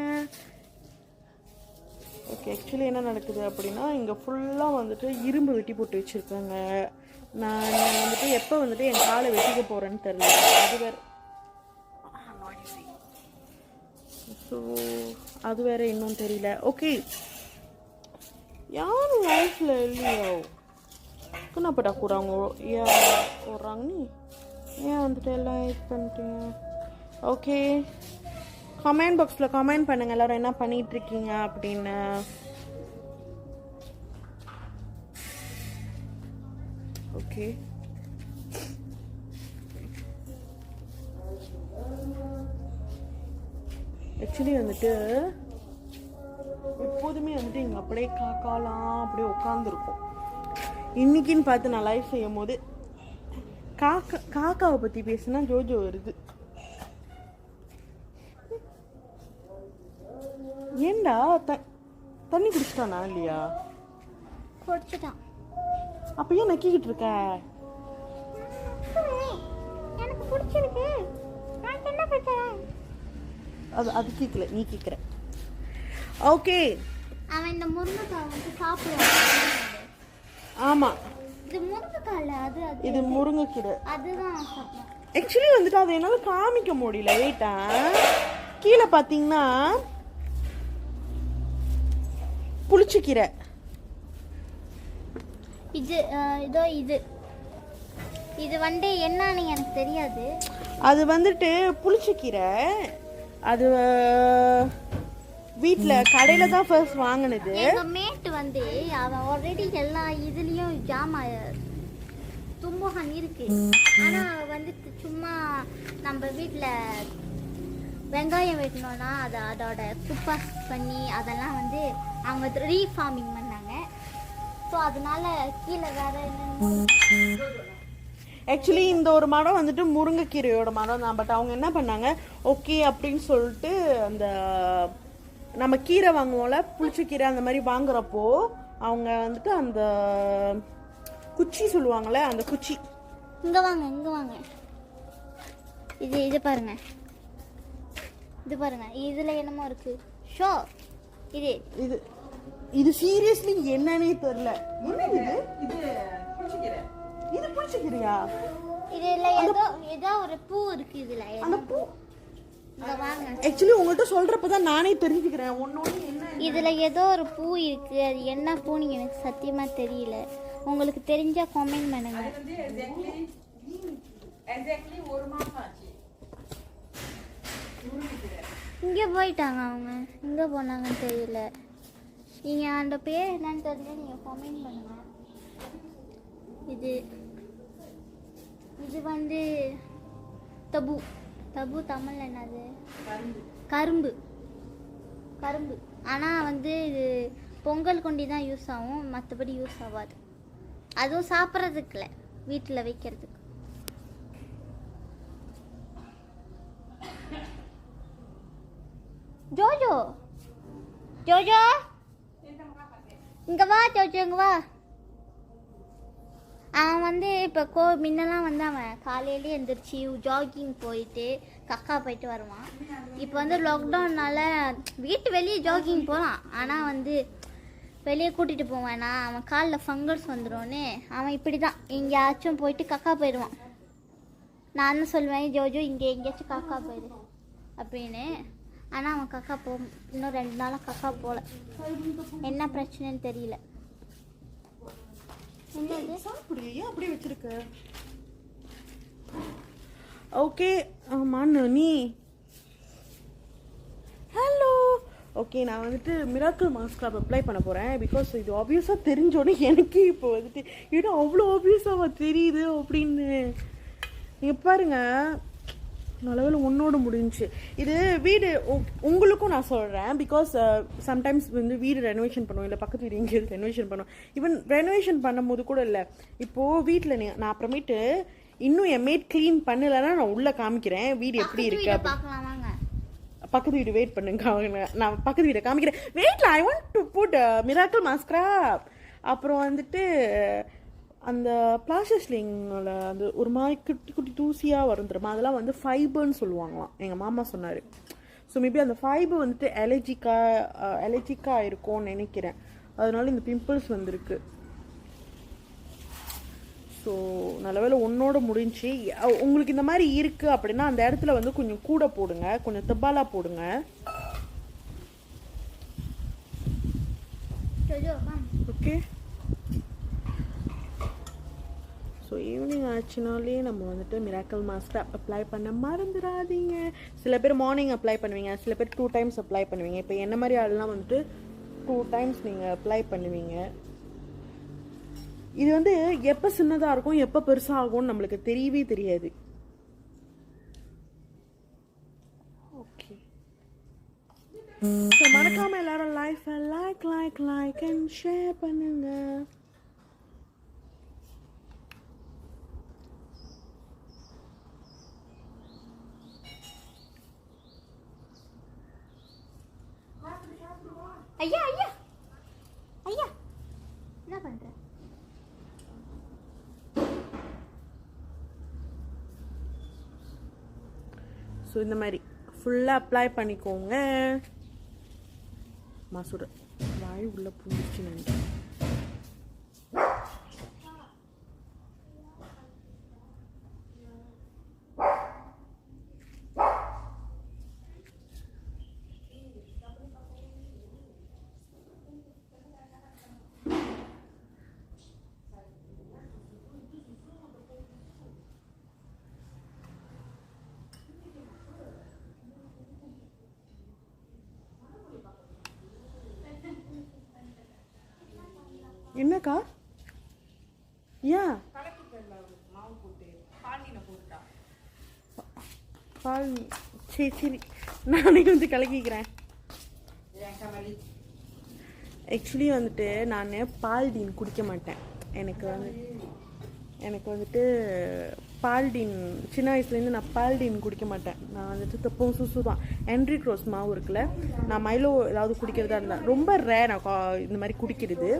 ஓகே, ஆக்சுவலி என்ன நடக்குது அப்படின்னா, இங்கே ஃபுல்லாக வந்துட்டு இரும்பு வெட்டி போட்டு வச்சுருக்காங்க. நான் வந்துட்டு எப்போ வந்துட்டு என் காலை வெட்டிக்க போகிறேன்னு தெரியல. அது வேறு ஸோ அது வேறு இன்னும் தெரியல. ஓகே, யாரும் லைஃப்பில் இல்லையோ kenapa kurang ya orang nih ya வந்துட்டு எல்லாம் இது பண்ணிட்டீங்க. ஓகே, கமெண்ட் பாக்ஸில் கமெண்ட் பண்ணுங்கள் எல்லோரும் என்ன பண்ணிகிட்டு இருக்கீங்க அப்படின்னு. ஓகே, ஆக்சுவலி வந்துட்டு எப்போதுமே வந்துட்டு இங்கே அப்படியே காக்காலாம் அப்படியே உட்காந்துருக்கும். இன்னைக்குன்னு பார்த்து நான் லைவ் செய்யும் போது காக்காவை பற்றி பேசுனா ஜோஜோ வருது. ஏண்டா தண்ணி குடிச்சிட்டானா இல்லையா? குடிச்சிட்டான். அப்ப ஏன் நக்கிக்கிட்டு இருக்க? எனக்கு பிடிச்சிருக்கு. நான் என்ன பண்றேன்? அது கேட்கல, நீ கேட்குற. ஓகே, அவன் இந்த முருங்கைக்காய் வந்து சாப்பிடுவான். ஆமாம், இது முருங்கைக்காய் இல்லை, இது முருங்கைக்கீரை. அதுதான் சாப்பிடுவான். ஆக்சுவலி வந்துட்டு அதை என்னால் காமிக்க முடியல. வெயிட்டா கீழே பார்த்தீங்கன்னா புளிச்சக்கீரை. இதோ இது வந்து என்னன்னு எனக்கு தெரியாது. அது வந்துட்டு புளிச்சக்கீரை. அது வீட்டில் கடையில் தான் ஃபர்ஸ்ட் வாங்கினது. எங்கள் மேட்டு வந்து அவன் ஆல்ரெடி எல்லா இதுலேயும் தும்பகம் இருக்கு. ஆனால் வந்துட்டு சும்மா நம்ம வீட்டில் வெங்காயம் வெட்டணும்னா அதோட குப்பை பண்ணி அதெல்லாம் வந்து அவங்க ரீஃபார்மிங் பண்ணாங்க. ஸோ அதனால கீழே வேற ஆக்சுவலி இந்த ஒரு மரம் வந்துட்டு முருங்கைக்கீரையோட மரம் தான். பட் அவங்க என்ன பண்ணாங்க, ஓகே அப்படின்னு சொல்லிட்டு அந்த நம்ம கீரை வாங்குவோம்ல, புளிச்சக்கீரை அந்த மாதிரி வாங்குறப்போ அவங்க வந்துட்டு அந்த குச்சி சொல்லுவாங்கள்ல, அந்த குச்சி இங்கே வாங்க இது பாருங்க, இது பாருங்க, இதில் என்னமோ இருக்கு. ஷோ இது இது இது சீரியஸ்லி என்னன்னே தெரியல. என்ன இது புளிச்சக்கீரையா? இதுல ஏதோ ஒரு பூ இருக்கு. இதுல அந்த பூ வாங்க, ஆக்சுவலி உங்கள்கிட்ட சொல்றப்பதான் நானே தெரிஞ்சுக்கிறேன் ஒன்னொன்னு என்ன. இதுல ஏதோ ஒரு பூ இருக்கு. அது என்ன பூன்னு எனக்கு சத்தியமா தெரியல. உங்களுக்கு தெரிஞ்சா கமெண்ட் பண்ணுங்க. இங்க போயிட்டாங்க அவங்க, எங்க போனாங்கன்னு தெரியல. நீங்க அந்த பேர் என்னன்னு தெரிஞ்சா நீங்க கமெண்ட் பண்ணுங்க. இது வந்து தபு தமிழ்ல என்னது? கரும்பு. ஆனால் வந்து இது பொங்கல் கொண்டி தான் யூஸ் ஆகும், மற்றபடி யூஸ் ஆகாது. அதுவும் சாப்பிட்றதுக்கு இல்லை, வீட்டில் வைக்கிறதுக்கு. ஜோஜோ இங்கே வா, இங்கே வா. அவன் வந்து இப்போ முன்னெல்லாம் வந்து அவன் காலையிலே எழுந்திரிச்சு ஜாகிங் போயிட்டு கக்கா போயிட்டு வருவான். இப்போ வந்து லாக்டவுன்னால வீட்டு வெளியே ஜாகிங் போகலாம், ஆனால் வந்து வெளியே கூட்டிகிட்டு போவேன்னா அவன் காலில் ஃபங்கஸ் வந்துடும்னு அவன் இப்படி தான் எங்கேயாச்சும் போயிட்டு கக்கா போயிடுவான். நான் என்ன சொல்லுவேன், ஜோஜோ இங்கே எங்கேயாச்சும் கக்கா போயிடு அப்படின்னு. ஆனால் அவன் கக்கா இன்னும் 2 நாளாக கக்கா போகல. என்ன பிரச்சனைன்னு தெரியல. அப்படி வச்சிருக்க. ஓகே, ஆமா நீ ஹலோ. ஓகே, நான் வந்துட்டு மிராக்கிள் மாஸ்க் அப்ளை பண்ண போகிறேன். பிகாஸ் இது ஆப்வியஸாக தெரிஞ்சோடனே எனக்கு இப்போ வந்துட்டு ஏன்னா அவ்வளோ ஆப்வியஸாக தெரியுது அப்படின்னு. நீங்கள் பாருங்கள், நல்லவேளை உன்னோட முடிஞ்சு. இது வீடு உங்களுக்கும் நான் சொல்கிறேன். பிகாஸ் சம்டைம்ஸ் வந்து வீடு ரெனோவேஷன் பண்ணுவோம், இல்லை பக்கத்து வீடு எங்கேயாவது ரெனோவேஷன் பண்ணுவோம். ஈவன் ரெனோவேஷன் பண்ணும்போது கூட இல்லை, இப்போது வீட்டில் நான் அப்புறமேட்டு இன்னும் என் மேட் க்ளீன் பண்ணலைன்னா நான் உள்ளே காமிக்கிறேன் வீடு எப்படி இருக்கு. பக்கத்து வீடு வெயிட் பண்ணுங்க, நான் பக்கத்து வீடை காமிக்கிறேன். வெயிட்ல I want to put miracle maskrub. அப்புறம் வந்துட்டு அந்த பிளாஸ்டிக்ல அந்த ஒரு மாதிரி குட்டி குட்டி தூசியாக வரும் தெரியுமா, அதெல்லாம் வந்து ஃபைபர்னு சொல்லுவாங்களாம், எங்கள் மாமா சொன்னார். ஸோ மேபி அந்த ஃபைபர் வந்துட்டு அலர்ஜிக்காக இருக்கும்னு நினைக்கிறேன், அதனால இந்த பிம்பிள்ஸ் வந்திருக்கு. ஸோ நல்லவேளை ஒன்னோட முடிஞ்சு. உங்களுக்கு இந்த மாதிரி இருக்குது அப்படின்னா அந்த இடத்துல வந்து கொஞ்சம் கூட போடுங்க, கொஞ்சம் தெப்பாலா போடுங்க. ஓகே. ஸோ ஈவினிங் ஆச்சுனாலே நம்ம வந்துட்டு மிராக்கல் மாஸ்டர் அப்ளை பண்ண மறந்துடாதீங்க. சில பேர் மார்னிங் அப்ளை பண்ணுவீங்க, சில பேர் 2 times அப்ளை பண்ணுவீங்க. இப்போ என்ன மாதிரி ஆளுலாம் வந்துட்டு 2 times நீங்கள் அப்ளை பண்ணுவீங்க. இது வந்து எப்போ சின்னதாக இருக்கும் எப்போ பெருசாகும்னு நம்மளுக்கு தெரியவே தெரியாது. ஓகே. ஸோ மறக்காம எல்லாரும் லைக் அண்ட் ஷேர் பண்ணுங்க. ஐயா ஐயா ஐயா என்ன பண்ற? ஸோ இந்த மாதிரி ஃபுல்லாக அப்ளை பண்ணிக்கோங்க. மாசோட வாய் உள்ள புரிஞ்சிச்சு நினைக்கிறேன். என்னக்கா? ஏன் பால்? சரி சரி, நானே வந்து கலக்கிக்கிறேன். ஆக்சுவலி வந்துட்டு நான் பால்டீன் குடிக்க மாட்டேன். எனக்கு வந்துட்டு பால்டீன் சின்ன வயசுலேருந்து நான் பால்டீன் குடிக்க மாட்டேன். நான் வந்துட்டு தப்பவும் சுசு தான். என்ட்ரிக் ரோஸ் மாவு இருக்குல்ல, நான் மைலோ ஏதாவது குடிக்கிறதா இருந்தேன் ரொம்ப ரேர் நான் இந்த மாதிரி குடிக்கிறது.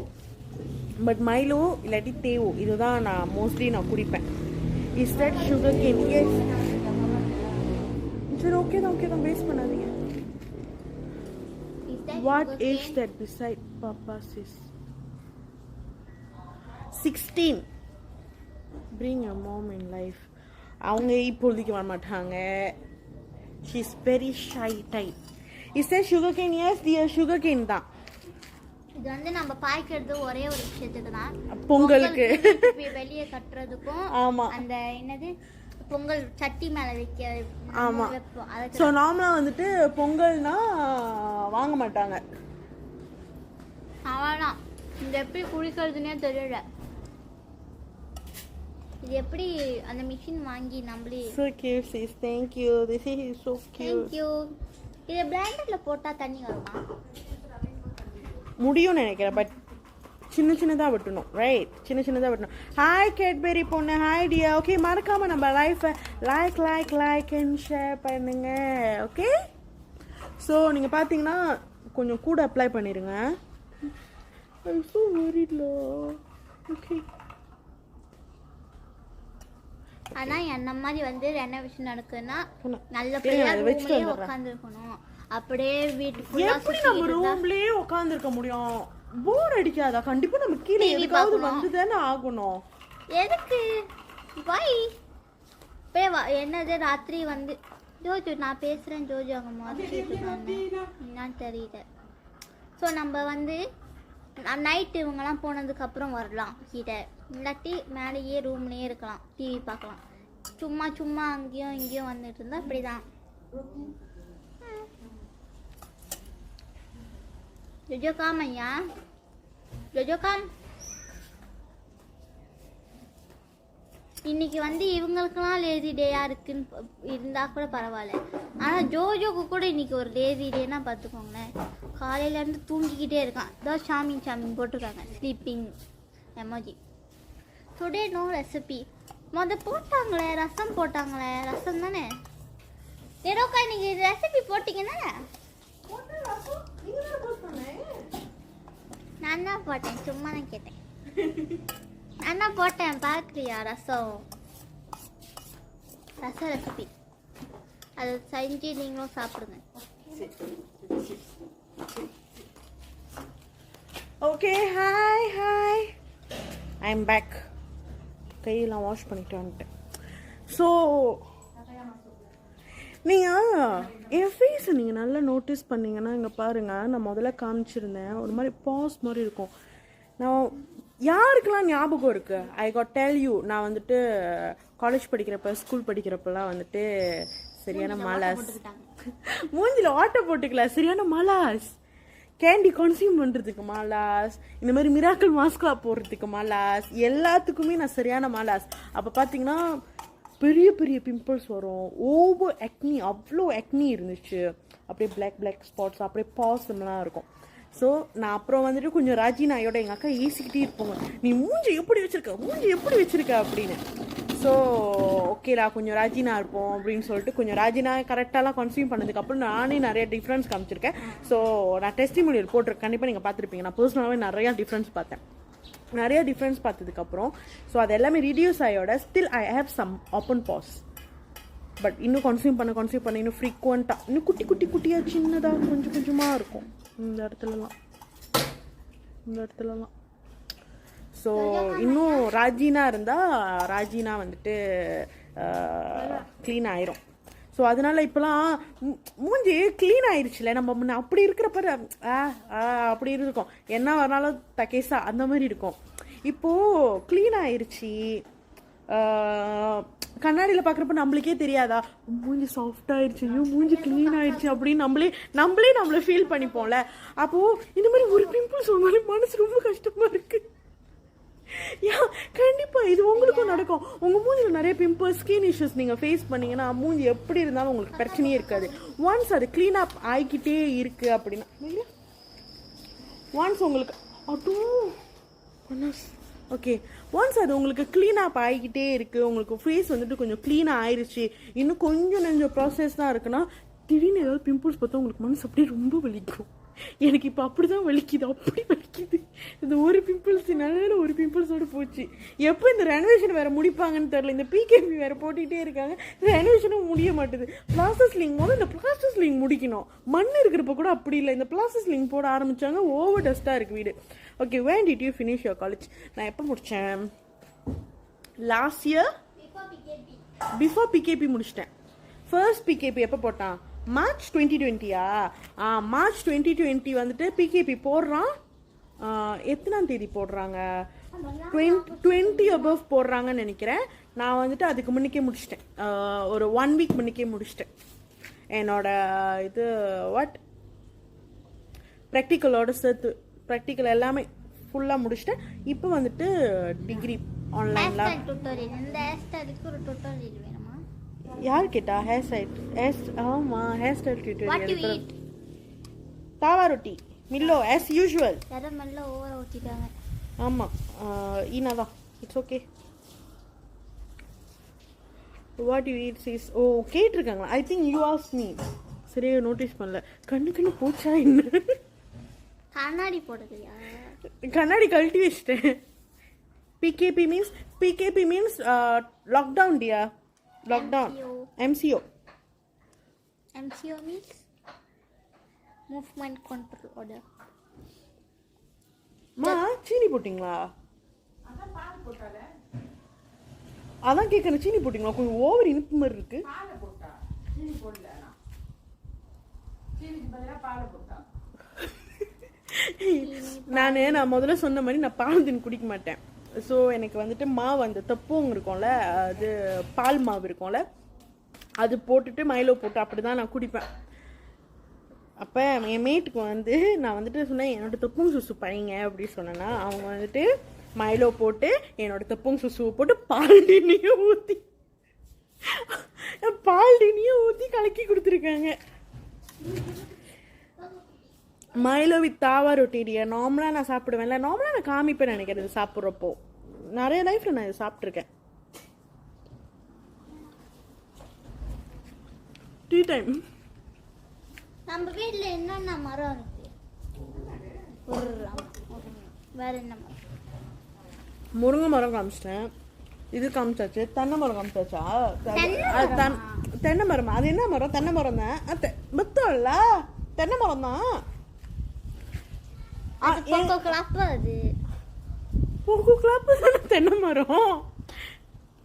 பட் மைலோ இல்லாட்டி தேவோ இதுதான் நான் மோஸ்ட்லி குடிப்பேன். Is that sugar cane? Yes. சரி ஓகே தான் வேஸ்ட் பண்ணாதீங்க. வாட் ஏஜ் தட் பிசைட் பாப்பா sis? 16. bring your mom in life. அவங்க இப்போதைக்கு வர மாட்டாங்க. she is very shy type. is that sugar cane? yes dear, sugar cane தான். இது வந்து நம்ம பாய்க்கிறது ஒரே ஒரு விஷயத்துக்கு தான், பொங்கலுக்கு வெளியே கட்டுறதுக்கும். ஆமா, அந்த என்னது பொங்கல் சட்டி மேல வைக்க. ஆமா. சோ நார்மலா வந்துட்டு பொங்கல்னா வாங்க மாட்டாங்க. அவ்வளோதான். இது எப்படி குளிக்கிறதுனே தெரியல. இது எப்படி அந்த மிஷின் வாங்கி நம்மளே. so cute sis, thank you, this is so cute. thank you. இது பிளேண்டர்ல போட்டா தண்ணி வருமா? முடியும்னு நினைக்கிறேன், பட் சின்னதாக விட்டணும். ரைட், சின்னதாக விட்டணும். ஹாய் கேட்பெரி பொண்ணு, ஹாய் டியா. ஓகே, மறக்காம நம்ம லைஃப்பை லைக் அண்ட் ஷேர் பண்ணுங்க. ஓகே. ஸோ நீங்கள் பார்த்தீங்கன்னா கொஞ்சம் கூட அப்ளை பண்ணிடுங்க. ஐம் ஸோ வரிட்லா. ஓகே. ஆனால் என்ன மாதிரி வந்து ரெனோவேஷன் நடக்குதுன்னா நல்லபடியாக ரூம்லேயே உட்காந்துருக்கணும். அப்படியே வீட்டுக்கு எப்படி நம்ம ரூம்லயே உட்கார்ந்து இருக்க முடியும்? போர் அடிக்காதா? கண்டிப்பா நம்ம கீழே எதுக்காவது வந்து தானே ஆகணும். எதுக்கு பாய் என்னது ராத்திரி வந்து ஜோஜோ நான் பேசுறேன், ஜோஜோ அவங்க மாதிரி என்னன்னு தெரியல. ஸோ நம்ம வந்து நைட்டு இவங்கெல்லாம் போனதுக்கு அப்புறம் வரலாம் கீழே, இல்லாட்டி மேலேயே ரூம்லேயே இருக்கலாம், டிவி பார்க்கலாம். சும்மா அங்கேயும் இங்கேயும் வந்துட்டு இருந்தா இப்படிதான். Jojo come ya. Jojo come. இன்னைக்கு வந்து இவங்களுக்கெல்லாம் லேசி டேயா இருக்குன்னு இருந்தா கூட பரவாயில்ல, ஆனால் ஜோஜோக்கு கூட இன்னைக்கு ஒரு லேசி டேனா பார்த்துக்கோங்களேன். காலையிலேருந்து தூங்கிக்கிட்டே இருக்கான். தான் சாமிங் போட்டிருக்காங்க, sleeping emoji. Today no recipe. போட்டாங்களே ரசம் போட்டாங்களே, ரசம் தானே நேரோக்கா இன்னைக்கு ரெசிபி போட்டிங்கன்னா நான் தான் போட்டேன், சும்மா தான் கேட்டேன். நான் தான் போட்டேன், பார்க்கலையா? ரசம் ரெசிபி அதை செஞ்சு நீங்களும் சாப்பிடுங்க. Okay, hi hi, I am back. கையெல்லாம் வாஷ் பண்ணிட்டு வந்துட்டேன். ஸோ நீங்கள் என் ஃபேஸை நீங்கள் நல்லா நோட்டீஸ் பண்ணிங்கன்னா இங்கே பாருங்கள், நான் முதல்ல காமிச்சிருந்தேன் ஒரு மாதிரி பாஸ் மாதிரி இருக்கும். நான் யாருக்கெல்லாம் ஞாபகம் இருக்குது, ஐ காட் டெல் யூ, நான் வந்துட்டு காலேஜ் படிக்கிறப்ப ஸ்கூல் படிக்கிறப்பெல்லாம் வந்துட்டு சரியான மாலாஸ், மூஞ்சில் ஆட்டோ போட்டுக்கல, சரியான மாலாஸ், கேண்டி கன்சியூம் பண்ணுறதுக்கு மாலாஸ், இந்த மாதிரி மிராக்கிள் மாஸ்கா போடுறதுக்கு மாலாஸ், எல்லாத்துக்குமே நான் சரியான மாலாஸ். அப்போ பார்த்தீங்கன்னா பெரிய பெரிய பிம்பிள்ஸ் வரும், ஓவர் ஆக்னி, அவ்வளோ ஆக்னி இருந்துச்சு, அப்படியே பிளாக் ஸ்பாட்ஸ், அப்படியே பாஸ்லாம் இருக்கும். ஸோ நான் அப்புறம் வந்துட்டு கொஞ்சம் ராஜினாயோட எங்கள் அக்கா ஏசிக்கிட்டே இருப்போங்க, நீ மூஞ்சி எப்படி வச்சிருக்க அப்படின்னு. ஸோ ஓகேடா கொஞ்சம் ராஜினா இருப்போம் அப்படின்னு சொல்லிட்டு கொஞ்சம் ராஜினா கரெக்டாலாம் கன்சியூம் பண்ணதுக்கப்புறம் நானே நிறைய டிஃப்ரென்ஸ் காமிச்சிருக்கேன். ஸோ நான் டெஸ்டிமோனியல் போட்டிருக்கேன், கண்டிப்பாக நீங்கள் பார்த்துருப்பீங்க. நான் பர்சனலாகவே நிறையா டிஃப்ரென்ஸ் பார்த்ததுக்கப்புறம் ஸோ அது எல்லாமே ரிடியூஸ் ஆகியோட still I have some open pores. But இன்னும் கன்சியூம் பண்ண இன்னும் ஃப்ரீக்வெண்ட்டாக இன்னும் குட்டியாக சின்னதாக கொஞ்சமாக இருக்கும் இந்த இடத்துலலாம். ஸோ இன்னும் ராஜினா இருந்தால் ராஜினா வந்துட்டு க்ளீன் ஆயிரும். ஸோ அதனால இப்போலாம் மூஞ்சி க்ளீன் ஆயிடுச்சுல, நம்ம முன்ன அப்படி இருக்கிறப்ப அப்படி இருக்கும், என்ன வரனாலும் தகேசா அந்த மாதிரி இருக்கும். இப்போது க்ளீன் ஆயிடுச்சு, கண்ணாடியில் பார்க்குறப்ப நம்மளுக்கே தெரியாதா மூஞ்சி சாஃப்ட் ஆயிடுச்சு, மூஞ்சி க்ளீன் ஆயிடுச்சு அப்படின்னு நம்மளே ஃபீல் பண்ணிப்போம்ல. அப்போது இந்த மாதிரி ஒரு பிம்பிள்ஸ் ஒரு மாதிரி மனசு ரொம்ப கஷ்டமாக இருக்குது. கண்டிப்பாக இது உங்களுக்கும் நடக்கும். உங்கள் மூஞ்சில் நிறைய பிம்பிள்ஸ், ஸ்கின் இஷ்யூஸ் நீங்கள் ஃபேஸ் பண்ணீங்கன்னா மூஞ்சி எப்படி இருந்தாலும் உங்களுக்கு பிரச்சனையே இருக்காது. ஒன்ஸ் அது க்ளீன் அப் ஆகிக்கிட்டே இருக்குது அப்படின்னா, ஒன்ஸ் உங்களுக்கு ஒன்ஸ் அது உங்களுக்கு க்ளீன் அப் ஆகிக்கிட்டே இருக்குது, உங்களுக்கு ஃபேஸ் வந்துட்டு கொஞ்சம் க்ளீனாக ஆயிடுச்சு, இன்னும் கொஞ்சம் ப்ராசஸ் தான் இருக்குன்னா திடீர்னு ஏதாவது பிம்பிள்ஸ் பார்த்தா உங்களுக்கு மனசு அப்படியே ரொம்ப வலிக்கும். எனக்கு இப்போ அப்படி தான் வலிக்குது. இந்த ஒரு பிம்பிள்ஸ் நல்ல ஒரு பிம்பிள்ஸோடு போச்சு. எப்போ இந்த ரெனோவேஷன் வேறு முடிப்பாங்கன்னு தெரில, இந்த பிகேபி வேறு போட்டுகிட்டே இருக்காங்க, ரெனோவேஷனும் முடிய மாட்டுது. பிளாஸ்டர் இந்த பிளாஸ்டர் ஸ்லிங் முடிக்கணும். மண் இருக்கிறப்ப கூட அப்படி இல்லை, இந்த பிளாஸ்டர் ஸ்லிங் போட ஆரம்பித்தாங்க, ஓவர் டஸ்ட்டாக இருக்குது வீடு. Okay, when did you finish your college? நான் எப்போ முடித்தேன்? லாஸ்ட் இயர் பிஃபோர் பிகேபி முடிச்சிட்டேன். ஃபர்ஸ்ட் பிகேபி எப்போ போட்டான்? மார்ச் 2020. மார்ச் 2020 வந்துட்டு பிகேபி போடுறான். எத்தனாம் தேதி போடுறாங்க? 20 above போடுறாங்கன்னு நினைக்கிறேன். நான் வந்துட்டு அதுக்கு முன்னுக்கே முடிச்சிட்டேன், ஒரு 1 week முன்னுக்கே முடிச்சிட்டேன். என்னோட இது ப்ராக்டிக்கலோட சேர்த்து ப்ராக்டிக்கல் எல்லாமே ஃபுல்லாக முடிச்சிட்டேன். இப்போ வந்துட்டு டிகிரி ஆன்லைனில். யார் கேட்டா? ஹேர் ஸ்டைல் ஆமாம், hair style tutorial. Tawa roti Milo as usual. மெல்ல ஓவரா ஊத்திட்டாங்க. ஆமாம், ஈனாதா, it's okay. What you eat is கேட்டிருக்காங்களா? I think you ask me, சரியா நோட்டீஸ் பண்ணல. கண்ணு பூச்சா என்ன? கண்ணாடி போடுறியா? கண்ணாடி கழட்டி வச்சிட்டேன். PKP means lockdown dear. Lockdown. MCO means movement control order. சீனி போட்டிங்களா? அதான் கேட்குறேன், சீனி போட்டிங்களா? கொஞ்சம் ஓவர் இனிப்பு மாதிரி இருக்கு. நான் முதல்ல சொன்ன மாதிரி நான் பால் தண்ணி குடிக்க மாட்டேன். ஸோ எனக்கு வந்துட்டு மாவு அந்த தப்பும் இருக்கும்ல, அது பால் மாவு இருக்கும்ல, அது போட்டுட்டு மைலோ போட்டு அப்படி தான் நான் குடிப்பேன். அப்போ என் மேட்டுக்கு நான் வந்துட்டு சொன்னேன் என்னோட தொப்பும் சுசு பையங்க அப்படி சொன்னேன்னா, அவங்க வந்துட்டு மைலோ போட்டு என்னோட தொப்பும் சுசுவை போட்டு பால் டீனியும் ஊற்றி கலக்கி கொடுத்துருக்காங்க. மைலோ வித் தாவா ரொட்டிடியா நார்மலாக நான் சாப்பிடுவேன்ல, நார்மலாக நான் காமிப்பேன் நினைக்கிறது சாப்பிட்றப்போ. நிறைய லைஃப்பில் நான் இதை சாப்பிட்ருக்கேன். Tea time. நம்ம வீட்டில் என்னென்ன மரம் இருக்கு? வேற என்ன மரம்? முருங்கை மரம் காமிச்சிட்டேன், இது காமிச்சாச்சு. தென்னை மரம் காமிச்சாச்சா? தென்னை மரமா? அது என்ன மரம்? தென்னை மரம் தான். மொத்தம் இல்ல தென்னை மரம் தான். கொக்கோ கிளாப் அது. கொக்கோ கிளாப் தானே தென்னை மரம்.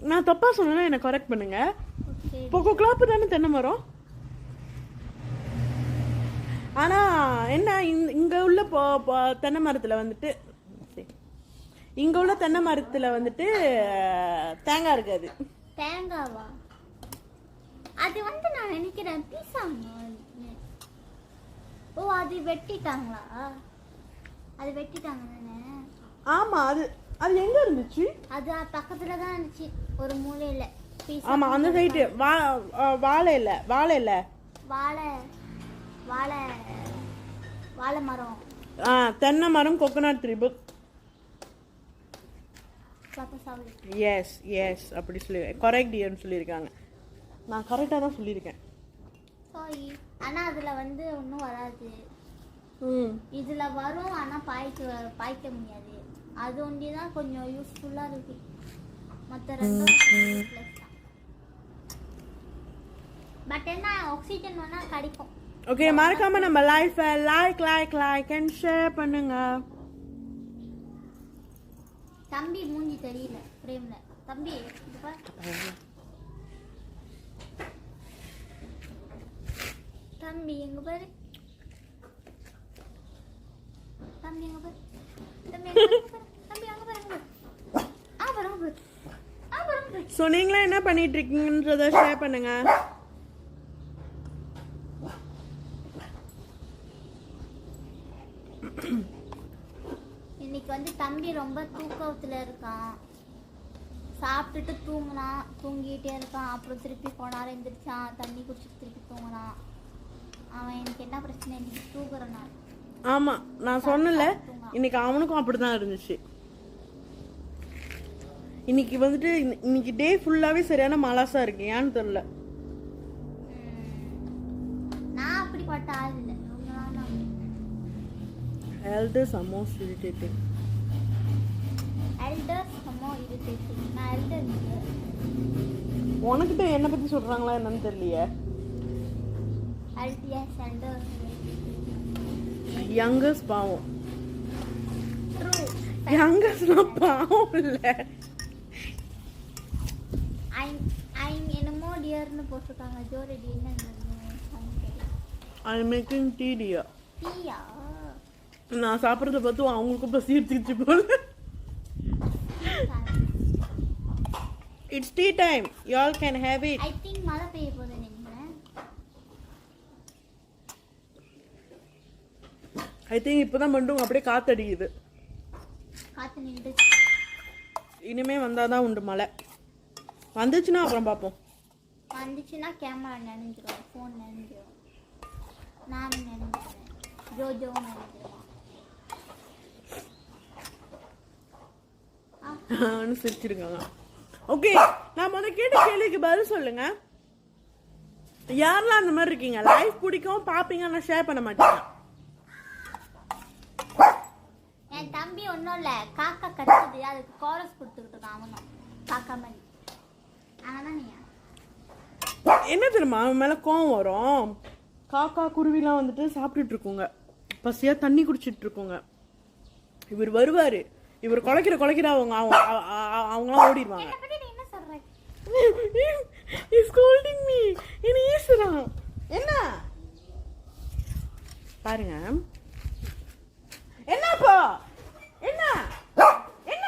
நான் தப்பா சொன்னா என்ன கரெக்ட் பண்ணுங்க. கொக்கோ கிளாப் தானே தென்னை மரம். ஆனா என்ன இங்க உள்ள தென்னை மரத்துல வந்துட்டு இங்க உள்ள தென்னை மரத்துல வந்துட்டு தேங்காய் இருக்காது. தேங்காவா? அது வந்து நான் நினைக்கிறேன் பீசாங்க. ஓ அது வெட்டிட்டாங்களா? அது வெட்டிட்டாங்க தானே? ஆமா. அது அது எங்க இருந்துச்சு? அது பக்கத்துல தான் இருந்துச்சு ஒரு மூலையில. ஆமா அந்த சைடு. வாழை இல்ல வாழை இல்ல வாழை வாழை வாழை மரம். தென்னை மரம் கோகோனட் ட்ரீ. எஸ் எஸ் அப்படி சொல்லி கரெக்ட் சொல்லியிருக்காங்க. நான் கரெக்டாக தான் சொல்லியிருக்கேன். சாரி. ஆனால் அதில் வந்து ஒன்றும் வராது. இதில் வரும் ஆனால் பாய்க்க முடியாது. அது ஒண்டி தான் கொஞ்சம் யூஸ்ஃபுல்லாக இருக்கு. மற்ற ரெண்டும் யூஸ்லெஸ் தான். பட் என்ன ஆக்சிஜன் வேணால் கிடைக்கும். ஓகே மறக்காம நம்ம லைஃபை லைக் அண்ட் ஷேர் பண்ணுங்க. தம்பி மூஞ்சி தெரியல பிரேம்ல. தம்பி இது பாரு. தம்பி எங்க பாரு. தம்பி எங்க பாரு. தம்பி எங்க பாரு. தம்பி அங்க பாரு. பாரு. ஸோ நீங்களே என்ன பண்ணிட்டு இருக்கீங்கன்றத ஷேர் பண்ணுங்க. இன்னைக்கு வந்து தம்பி ரொம்ப தூக்கத்துல இருக்கான். சாப்பிட்டுட்டு தூங்கிட்டே இருக்கான். அப்புறம் திருப்பி போனாரு எந்திரிச்சான். தண்ணி குடிச்சிட்டு திருப்பி தூங்கினான். அவன் எனக்கு என்ன பிரச்சனை இன்னைக்கு தூக்குறனால. ஆமா நான் சொன்னல இன்னைக்கு அவனுக்கும் அப்படிதான் இருந்துச்சு. இன்னைக்கு வந்துட்டு இன்னைக்கு டே ஃபுல்லாவே சரியான மலாசா இருக்கு. ஏன்னு தெரியல. நான் அப்படிப்பட்ட ஆள் இல்லை. Elders are most irritating. Elders are more irritating. நான் elder இல்லை. உனக்கிட்ட என்ன பத்தி சொல்றாங்களா என்னன்னு தெரியலையே. Yes, elders. Youngest பாவம். True. Youngest பாவம் இல்ல. I'm என்னமோ டியர்னு போட்டுட்டாங்க. ஜோரடி என்ன? I'm making tea dear. டீயா? நான் சாப்பிட்றத பார்த்து அவங்களுக்கும் பசி எடுத்துக்கிச்சு போல. It's tea time. You all can have it. I think மழை பெய்ய போகுது நினைக்கிறேன். I think இப்பதான் மட்டும் அப்படியே காத்தடிக்குது. காத்து நின்று. இனிமே வந்தாதான் உண்டு மழை. வந்துச்சுன்னா அப்புறம் பார்ப்போம். வந்துச்சுன்னா கேமரா நினைஞ்சிரும், ஃபோன் நினைஞ்சிரும், நான் நினைஞ்சிருவேன், ஜோஜோ நினைஞ்சிருவான். சிரிச்சிருக்காங்க. ஓகே நான் முதல் கேட்ட கேள்விக்கு பதில் சொல்லுங்க. யாரெல்லாம் அந்த மாதிரி இருக்கீங்க? லைஃப் பிடிக்கும் பாப்பீங்க, நான் ஷேர் பண்ண மாட்டேன். என் தம்பி ஒன்றும் இல்லை, காக்கா கத்துது, அதுக்கு கோரஸ் கொடுத்துக்கிட்டு இருக்கான். அவனும் காக்கா மாதிரி. ஆனால் நீ என்ன தெரியுமா அவன் மேல கோவம் வரும். காக்கா குருவிலாம் வந்துட்டு சாப்பிட்டுட்டு இருக்குங்க, பசியா தண்ணி குடிச்சிட்டு இருக்குங்க. இவர் வருவாரு, இவர் குலைக்கிற அவங்களாம் ஓடிடுவாங்க. என்ன பாருங்க என்னப்பா என்ன என்ன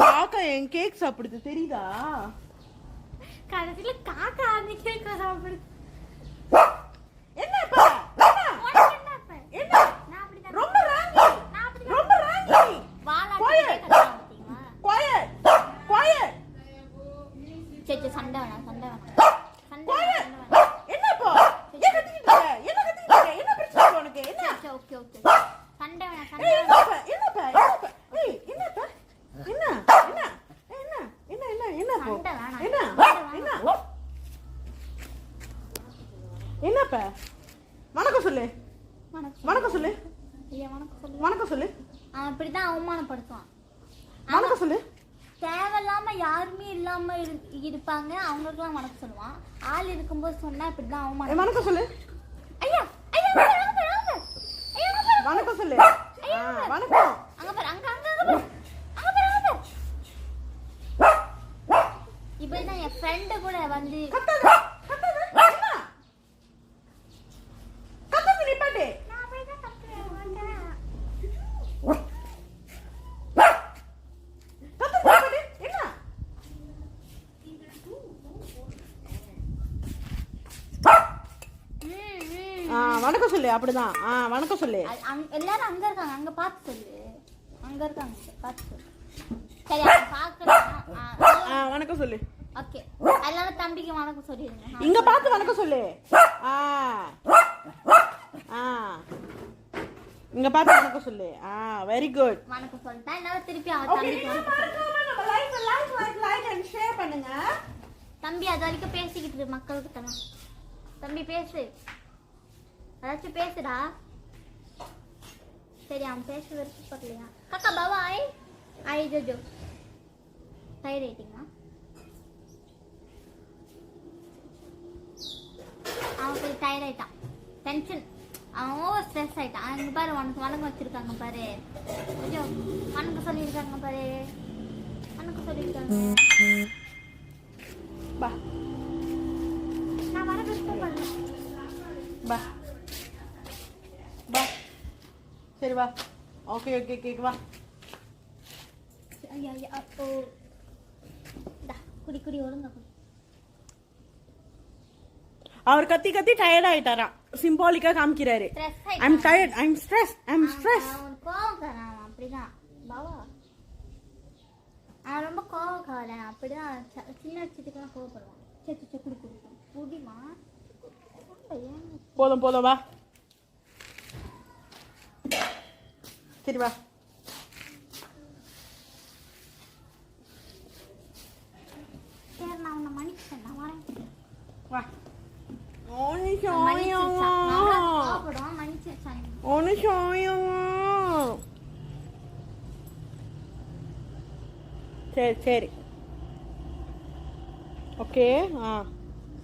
காக்கா என் கேக் சாப்பிடுது தெரியுதா? கடைசியில காக்கா அந்த கேக் சாப்பிடுது. என்னப்பா என்ன ரொம்ப ராங்கி ரொம்ப ராங்கி. சரி சண்டை வேணாம். என்னப்பா என்ன கத்திக்கிட்டு என்ன பிரச்சனை உனக்கு? என்ன ஓகே சண்டை வேணாம். என்னப்பா ஏய் என்னப்பா என்ன என்ன என்ன என்ன என்ன என்ன இப்ப வணக்கம் சொல்லு வணக்கம் சொல்லு ஐயா வணக்கம் சொல்லு. வணக்கம் சொல்லு அவன் அப்படிதான் அவமானப்படுத்துவான். வணக்கம் சொல்லு. தேவையில்லாம யாருமே இல்லாம இருப்பாங்க, அவங்களுக்குலாம் வணக்கம் சொல்லுவான். ஆள் இருக்கும்போது சொன்னா இப்படிதான் அவமானம். வணக்கம் சொல்லு. ஐயா ஐயா வணக்கம் சொல்லு. வணக்கம். அங்க பாரு, அங்க அங்க அங்க பாரு, அங்க பாரு, அங்க பாரு. இப்படிதான் என் ஃப்ரெண்டு கூட வந்து வணக்கம் சொல்லு. அப்படிதான். வணக்கம் சொல்லு. எல்லாரும் அங்க இருக்காங்க, அங்க பார்த்து சொல்லு. அங்க இருக்காங்க, பார்த்து சொல்லு. சரி, அவன் பார்க்கறான். வணக்கம் சொல்லு. ஓகே, எல்லாரும் தம்பிக்கு வணக்கம் சொல்லிடுங்க. இங்க பார்த்து வணக்கம் சொல்லு. இங்க பார்த்து வணக்கம் சொல்லு. Very good. வணக்கம் சொல்லிட்டா எல்லாரும் திருப்பி அவன் தம்பிக்கு வணக்கம் சொல்லு. லைக் அண்ட் ஷேர் பண்ணுங்க. தம்பி அது வரைக்கும் பேசிக்கிட்டு இரு மக்களுக்கு தானே. தம்பி பேசு, ஏதாச்சும் பேசுடா. சரி, அவன் பேச விருப்பப்படலையா? காக்கா பாபா ஐ ஜோஜோ ஹை ரேட்டிங்கா? அவன் போய் டயர்ட் ஆயிட்டான், டென்ஷன், அவன் ஓவர் ஸ்ட்ரெஸ் ஆயிட்டான். அங்க பாரு, உனக்கு வணக்கம் வச்சிருக்காங்க பாரு. ஐயோ, வணக்கம் சொல்லியிருக்காங்க பாரு, வணக்கம் சொல்லியிருக்காங்க. பா நான் வர விருப்பப்படல. பா பா சரி வா. ஓகே ஓகே கேக் வா. ஐயா ஐயா அப்போ குடி குடி ஒழுங்கா குடி. அவர் கத்தி கத்தி டயர்ட் ஆயிட்டாராம். சிம்பாலிக்கா காமிக்கிறாரு. ஐ அம் டயர்ட், ஐ அம் ஸ்ட்ரெஸ், ஐ அம் ஸ்ட்ரெஸ். அவன் கோவக்காரன், அப்படிதான் பாவா. அவன் ரொம்ப கோவக்காரன், அப்படிதான். சின்ன விஷயத்துக்குலாம் கோவப்படுவான். சரி சரி குடி குடி குடிமா. போதும் போதும் வா. சரி வா. சரி, நான் உன்னை மன்னிச்சிட்டேன், நான் வரேன். வா. கோவப்படுவான், மன்னிச்சிருச்சான். ஒன்னு சாயங்க. சரி சரி ஓகே.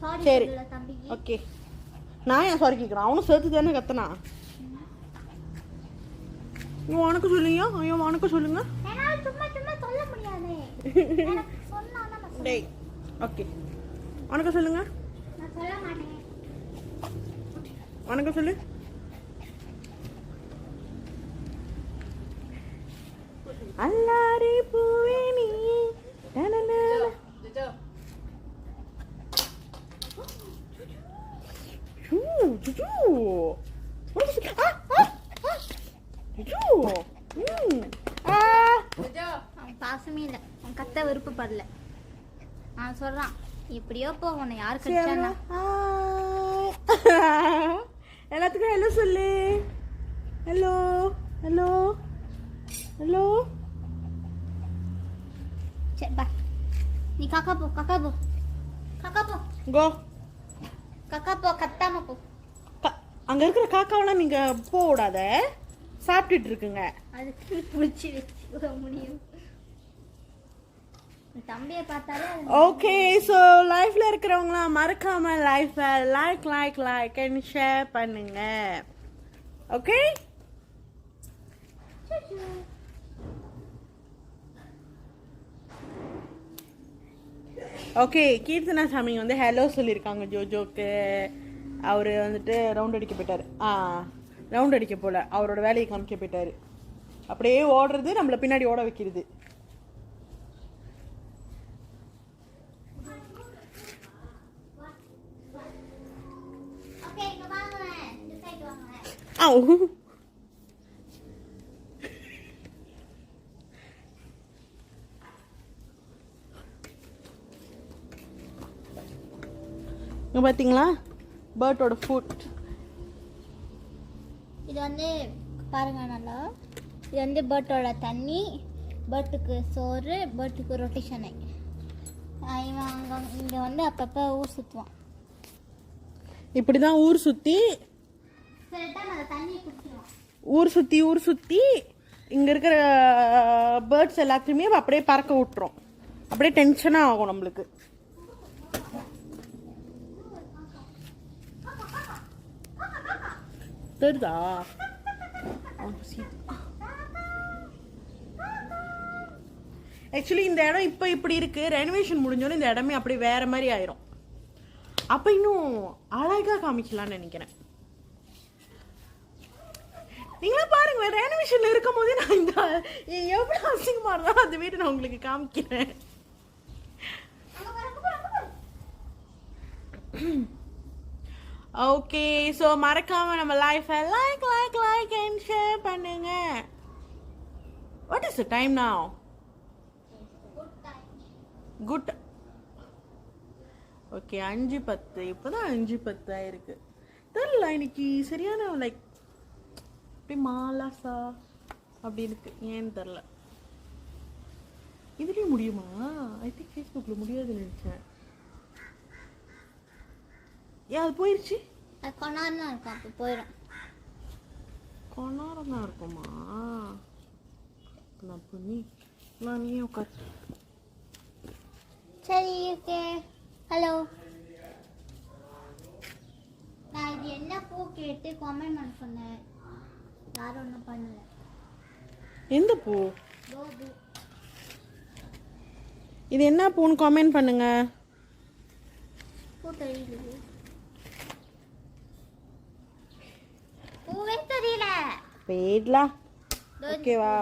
சாரி சரி சொல்லல தம்பிக்கு. ஓகே. நான் ஏன் சாரி கேட்குறேன்? அவனும் சேர்த்து தானே கத்தனா. வணக்கம் சொல்லுங்க. ஐயோ வணக்கம் சொல்லுங்க. என்னால சும்மா சும்மா சொல்ல முடியாது. எனக்கு சொன்னா நான் சொல்லுவேன். டேய் ஓகே. வணக்கம் சொல்லுங்க. நான் சொல்ல மாட்டேன். வணக்கம் சொல்லு. அல்லாரி பூவே நீ டனனா ஜூ ஜூ அவன் பாசமே இல்லை, அவன் கத்த விருப்பப்படல. அவன் சொல்றான், எப்படியோ போ, உன்னை யாரு கடிச்சானா. எல்லாத்துக்கும் ஹலோ சொல்லு. Hello hello hello. சரி பா, நீ காக்கா போ, காக்கா போ, காக்கா போ, கோ. காக்கா போ, கத்தாம போ. அங்க இருக்கிற காக்காவெல்லாம் நீங்க போக விடாத, சாப்பிட்டுட்டு இருக்குங்க. அதுக்கு பிடிச்சி வச்சுக்க முடியும். தம்பியை பார்த்தாலே. ஓகே, ஸோ லைஃப்ல இருக்கிறவங்களாம் மறக்காம லைஃபை like like like and share பண்ணுங்க. ஓகே. ஓகே, கீர்த்தனா சாமி வந்து ஹலோ சொல்லியிருக்காங்க ஜோஜோக்கு. அவர் வந்துட்டு ரவுண்ட் அடிக்க போயிட்டார். ரவுண்ட் அடிக்க போல, அவரோட வேலையை காமிக்க போயிட்டாரு. அப்படியே ஓடுறது, நம்மளை பின்னாடி ஓட வைக்கிறது. பார்த்தீங்களா பேர்டோட ஃபுட். இது வந்து பாருங்க நல்லா, இது வந்து பேர்ட்டோட தண்ணி, பேர்ட்டுக்கு சோறு, பேர்ட்டுக்கு ரொட்டேஷனு. இவன் அங்கே இங்கே வந்து அப்பப்போ ஊர் சுற்றுவான். இப்படி தான் ஊர் சுற்றி ஊர் சுற்றி இங்கே இருக்கிற பேர்ட்ஸ் எல்லாத்தையுமே அப்படியே பறக்க விட்டுரும். அப்படியே டென்ஷனாக ஆகும் நம்மளுக்கு. தெரியுதா? ஆக்சுவலி இந்த இடம் இப்போ இப்படி இருக்கு, ரெனோவேஷன் முடிஞ்சோன்னு இந்த இடமே அப்படியே வேற மாதிரி ஆயிரும். அப்போ இன்னும் அழகா காமிக்கலாம்னு நினைக்கிறேன். நீங்களா பாருங்க, ரெனோவேஷன்ல இருக்கும் போதே நான் இந்த எவ்வளவு அசிங்கமா இருந்தாலும் அந்த வீடு நான் உங்களுக்கு காமிக்கிறேன். ஓகே, ஸோ மறக்காம நம்ம லைஃபை லைக் அண்ட் ஷேர் பண்ணுங்க. What is the time now? Good. Okay, 5:10. இப்போதான் 5:10 ஆயிருக்கு. தெரியல, இன்னைக்கு சரியான லைக் அப்படி மாலாசா அப்படி இருக்கு, ஏன்னு தெரில. இதுலேயும் முடியுமா? ஐ திங்க் ஃபேஸ்புக்கில் முடியாதுன்னு நினச்சேன். ஏன் அது போயிடுச்சு? கொண்டாரம் தான் இருக்கும், அப்போ போயிடும். கொண்டாரம் தான் இருக்குமா? நான் பண்ணி நான் நீ உட்காந்து. சரி, ஓகே. ஹலோ, நான் இது என்ன பூ கேட்டு கமெண்ட் பண்ண சொன்னேன், யாரும் ஒன்றும் பண்ணல. எந்த பூ? இது என்ன பூன்னு கமெண்ட் பண்ணுங்க. பூ தெரியல, பூவே தெரியல. போயிடலா. ஓகேவா?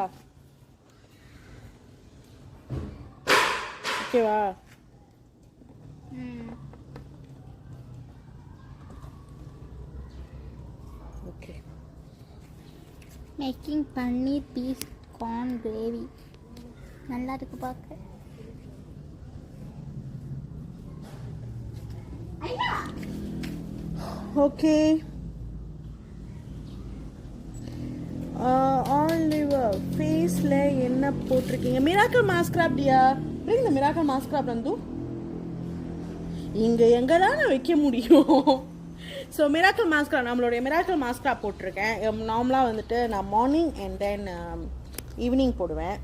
ஓகேவா? Okay. Making paneer peas corn gravy நல்லா இருக்கு பார்க்க. ஓகே. ஆலிவர் ஃபேஸில் என்ன போட்டிருக்கீங்க? மிராக்கல் மாஸ்க்ராப் டியா? இந்த மிராக்கல் மாஸ்க்ராப் வந்து இங்கே எங்கே தான் வைக்க முடியும்? ஸோ மிராக்கல் மாஸ்க்ராப், நம்மளுடைய மிராக்கல் மாஸ்க்ராப் போட்டிருக்கேன். நார்மலாக வந்துட்டு நான் மார்னிங் அண்ட் தென் ஈவினிங் போடுவேன்.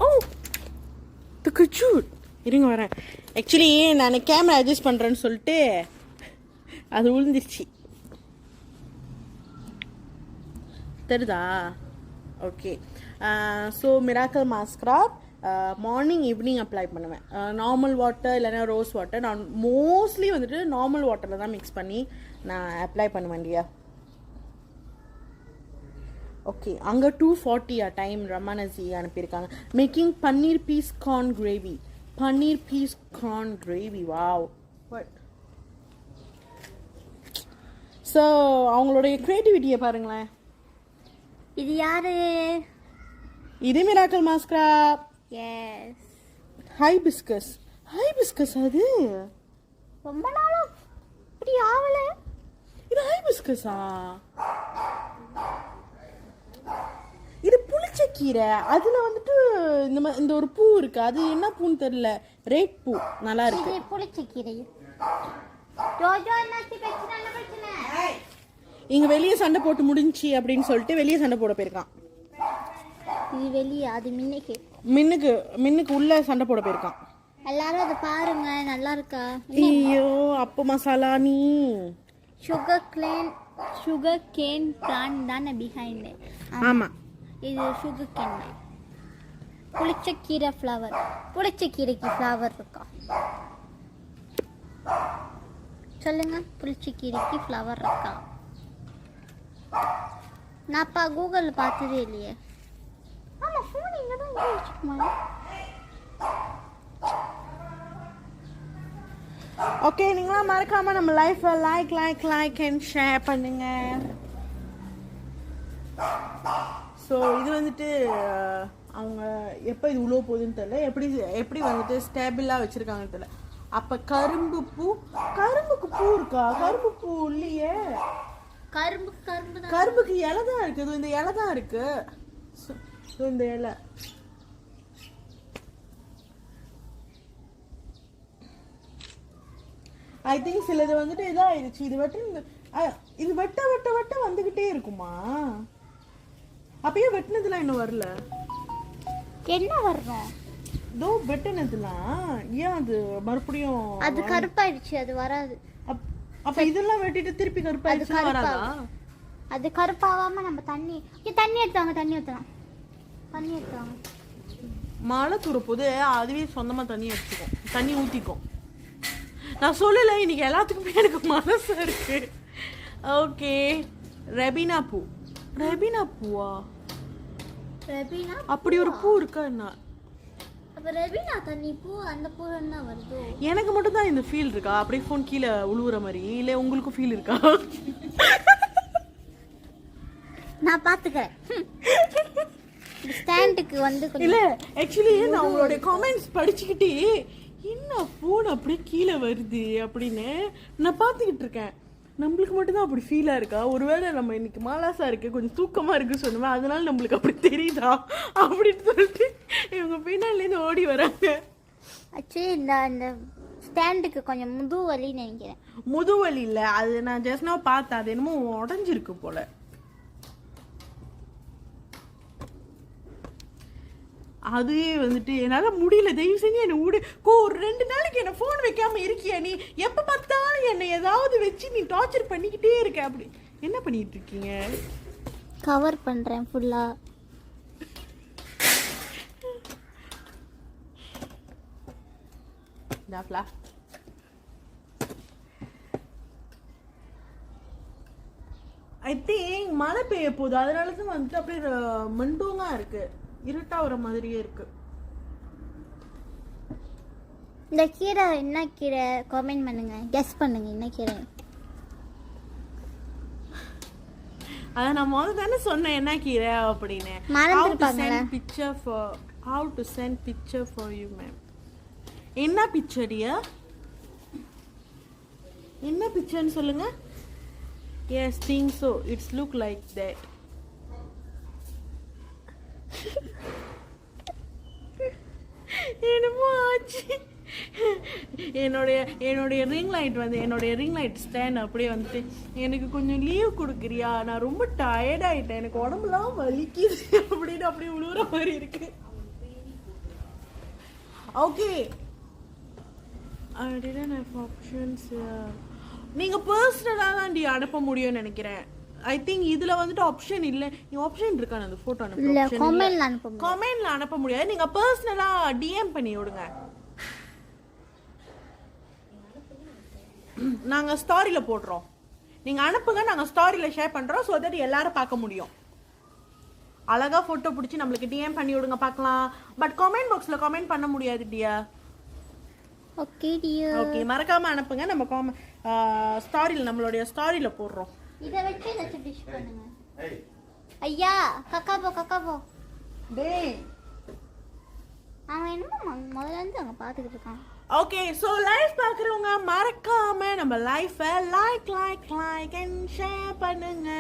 ஓ கச்சூட், இருங்க வரேன். ஆக்சுவலி நான் கேமரா அட்ஜஸ்ட் பண்ணுறேன்னு சொல்லிட்டு அது விழுந்துருச்சு. தெரியுதா? Okay. So miracle maskrub morning evening apply பண்ணுவேன். நார்மல் வாட்டர் இல்லைன்னா ரோஸ் வாட்டர். நான் மோஸ்ட்லி வந்துட்டு நார்மல் வாட்டரில் தான் மிக்ஸ் பண்ணி நான் அப்ளை பண்ணுவேன் இல்லையா. ஓகே, அங்கே 2:40 டைம் ரமானசி அனுப்பியிருக்காங்க. Making paneer peas corn gravy. Paneer peas corn gravy, wow. But so அவங்களுடைய க்ரியேட்டிவிட்டியை பாருங்களேன். இது யாரு? இது miracle maskrub. Yes, hibiscus. Hibiscus அது ரொம்ப நாளா இப்படி ஆகல. இது ஹைபிஸ்கஸா? இது புளிச்சக்கீரை. அதுல வந்துட்டு இந்த ஒரு பூ இருக்கு, அது என்ன பூன்னு தெரியல. ரேட் பூ நல்லா இருக்கு. இது புளிச்சக்கீரை. ஜோஜோ என்னாச்சு? பிரச்சனை என்ன பிரச்சனை? இங்க வெளியே சண்டை போட்டு முடிஞ்சி அப்படின்னு சொல்லிட்டு வெளியே சண்டை போட போயிருக்கான். இது வெளியே, அது மின்னுக்கு உள்ள சண்டை போட போயிருக்கான். எல்லாரும் அதை பாருங்க, நல்லா இருக்கா? ஐயோ, அப்ப மசாலா நீ. சுகர் கேன் பிளான்ட் தானே பிஹைண்ட்? ஆமா, இது சுகர் கேன். புளிச்சக்கீரை ஃப்ளவர். புளிச்சக்கீரைக்கு ஃப்ளவர் இருக்கா சொல்லுங்க? புளிச்சக்கீரைக்கு ஃப்ளவர் இருக்கா? நான்ப்பா கூகுளில் பார்த்ததே இல்லையே. ஆமாம், ஃபோன் இங்கே தான் இங்கே வச்சுக்குமா? ஓகே, நீங்களாம் மறக்காம நம்ம லைஃப்பை லைக் அண்ட் ஷேர் பண்ணுங்க. ஸோ இது வந்துட்டு அவங்க எப்போ இது உழவு போகுதுன்னு தெரியல, எப்படி வந்துட்டு ஸ்டேபிளாக வச்சுருக்காங்கன்னு தெரியல. அப்போ கரும்புக்கு பூ இருக்கா? கரும்பு பூ இல்லையே. கரும்புக்கு இலை தான் இருக்குது. இந்த இலை தான் இருக்கு. இந்த இலை ஐ திங்க் சிலது வந்துட்டு இதாயிடுச்சு. இது இது வெட்ட வெட்ட வெட்ட வந்துகிட்டே இருக்குமா? அப்பயே வெட்டினதுலாம் இன்னும் வரல. என்ன வரணும்? தோ வெட்டினதுலாம் ஏன் அது மறுபடியும் அது கருப்பாயிடுச்சு, அது வராது. அப்ப இதெல்லாம் வெட்டிட்டு திருப்பி கருப்பாயிடுச்சு வராதா? அது கருப்பாவாம நம்ம தண்ணி எடுத்தாங்க, தண்ணி எடுத்தாங்க. மழை தூர போது அதுவே சொந்தமா தண்ணி எடுத்துக்கும், தண்ணி ஊத்திக்கும். நான் சொல்லல, இன்னைக்கு எல்லாத்துக்குமே எனக்கு மனசு இருக்கு. ஓகே, ரெபினா பூவா? அப்படி ஒரு பூ இருக்கா என்ன? அப்ப ரெபினா தண்ணி பூ, அந்த பூ என்ன வருது? எனக்கு மட்டும் தான் இந்த ஃபீல் இருக்கா? அப்படியே ஃபோன் கீழே உழுவுற மாதிரி, இல்ல உங்களுக்கும் ஃபீல் இருக்கா? நான் பாத்துக்கிறேன். ஸ்டாண்டுக்கு வந்து இல்ல ஆக்சுவலி நான் உங்களுடைய கமெண்ட்ஸ் படிச்சுக்கிட்டே என்ன ஃபோன் அப்படியே கீழே வருது அப்படின்னு நான் பார்த்துக்கிட்டு இருக்கேன். நம்மளுக்கு மட்டும் தான் அப்படி ஃபீலா இருக்கா? ஒருவேளை நம்ம இன்னைக்கு மாலாசா இருக்கு, கொஞ்சம் தூக்கமா இருக்கு சொன்னோமே, அதனால நம்மளுக்கு அப்படி தெரியுதா அப்படின்னு சொல்லிட்டு இவங்க பின்னாலேருந்து ஓடி வராங்க. ஆக்சுவலி இந்த ஸ்டாண்டுக்கு கொஞ்சம் முதுவலி நினைக்கிறேன். முதுவலி இல்ல, அது நான் ஜஸ்ட் நான் பார்த்தேன், அது என்னமோ உடஞ்சிருக்கு போல. அதுவே வந்துட்டு என்னால முடியல, தயவு செஞ்சு என்ன ஒரு 2 நாளைக்கு என்ன போன் வைக்காம இருக்கியா? நீ எப்ப பார்த்தாலும் என்ன ஏதாவது வச்சு நீ டார்ச்சர் பண்ணிக்கிட்டே இருக்க. அப்படி என்ன பண்ணிட்டு இருக்கீங்க? கவர் பண்றேன் ஃபுல்லா. டாப்லா ஐ திங்க் மழை பெய்ய போகுது, அதனால தான் வந்துட்டு அப்படியே மண்டூங்கா இருக்கு, இருட்டா வர மாதிரியே இருக்கு. இந்த கீரை என்ன கீரை கமெண்ட் பண்ணுங்க, கெஸ் பண்ணுங்க என்ன கீரை. அத நான் முதல்ல தானே சொன்னேன் என்ன கீரை அப்படின்னு. How to send picture for you ma'am. என்ன பிக்சரியா? என்ன பிக்சர்னு சொல்லுங்க. Yes, think so. It's look like that. என்னமோ ஆச்சு. என்னுடைய ரிங் லைட் வந்து என்னுடைய ரிங் லைட் ஸ்டாண்ட் அப்படியே வந்துட்டு, எனக்கு கொஞ்சம் லீவ் கொடுக்குறியா, நான் ரொம்ப டயர்ட் ஆயிட்டேன், எனக்கு உடம்புலாம் வலிக்குது அப்படின்னு அப்படியே உழுவுற மாதிரி இருக்கு. Okay, I didn't have options. நீங்க பர்சனலா தான் அனுப்ப முடியும்னு நினைக்கிறேன். ஐ திங்க் இதுல வந்துட்டு ஆப்ஷன் இல்ல. நீ ஆப்ஷன் இருக்கா அந்த போட்டோ அனுப்ப? இல்ல, கமெண்ட்ல அனுப்ப முடியாது. நீங்க பர்சனலா டிஎம் பண்ணி விடுங்க. நாங்க ஸ்டோரியில போடுறோம், நீங்க அனுப்புங்க, நாங்க ஸ்டோரியில ஷேர் பண்றோம், சோ தட் எல்லாரும் பார்க்க முடியும். அழகா போட்டோ பிடிச்சி நம்மளுக்கு டிஎம் பண்ணி விடுங்க பார்க்கலாம். பட் கமெண்ட் பாக்ஸ்ல கமெண்ட் பண்ண முடியாது டியர். Okay dear. ஓகே, மறக்காம அனுப்புங்க, நம்ம ஸ்டோரியில நம்மளுடைய ஸ்டோரியில போடுறோம். இத வச்சு ஏதாச்சும் டிஷ் பண்ணுங்க. ஐயா கக்காபோ டேய், அவன் என்ன முதல்ல இருந்து அங்க பாத்துக்கிட்டு இருக்கான். ஓகே, சோ லைவ் பார்க்குறவங்க மறக்காம நம்ம லைஃபை லைக் அண்ட் ஷேர் பண்ணுங்க.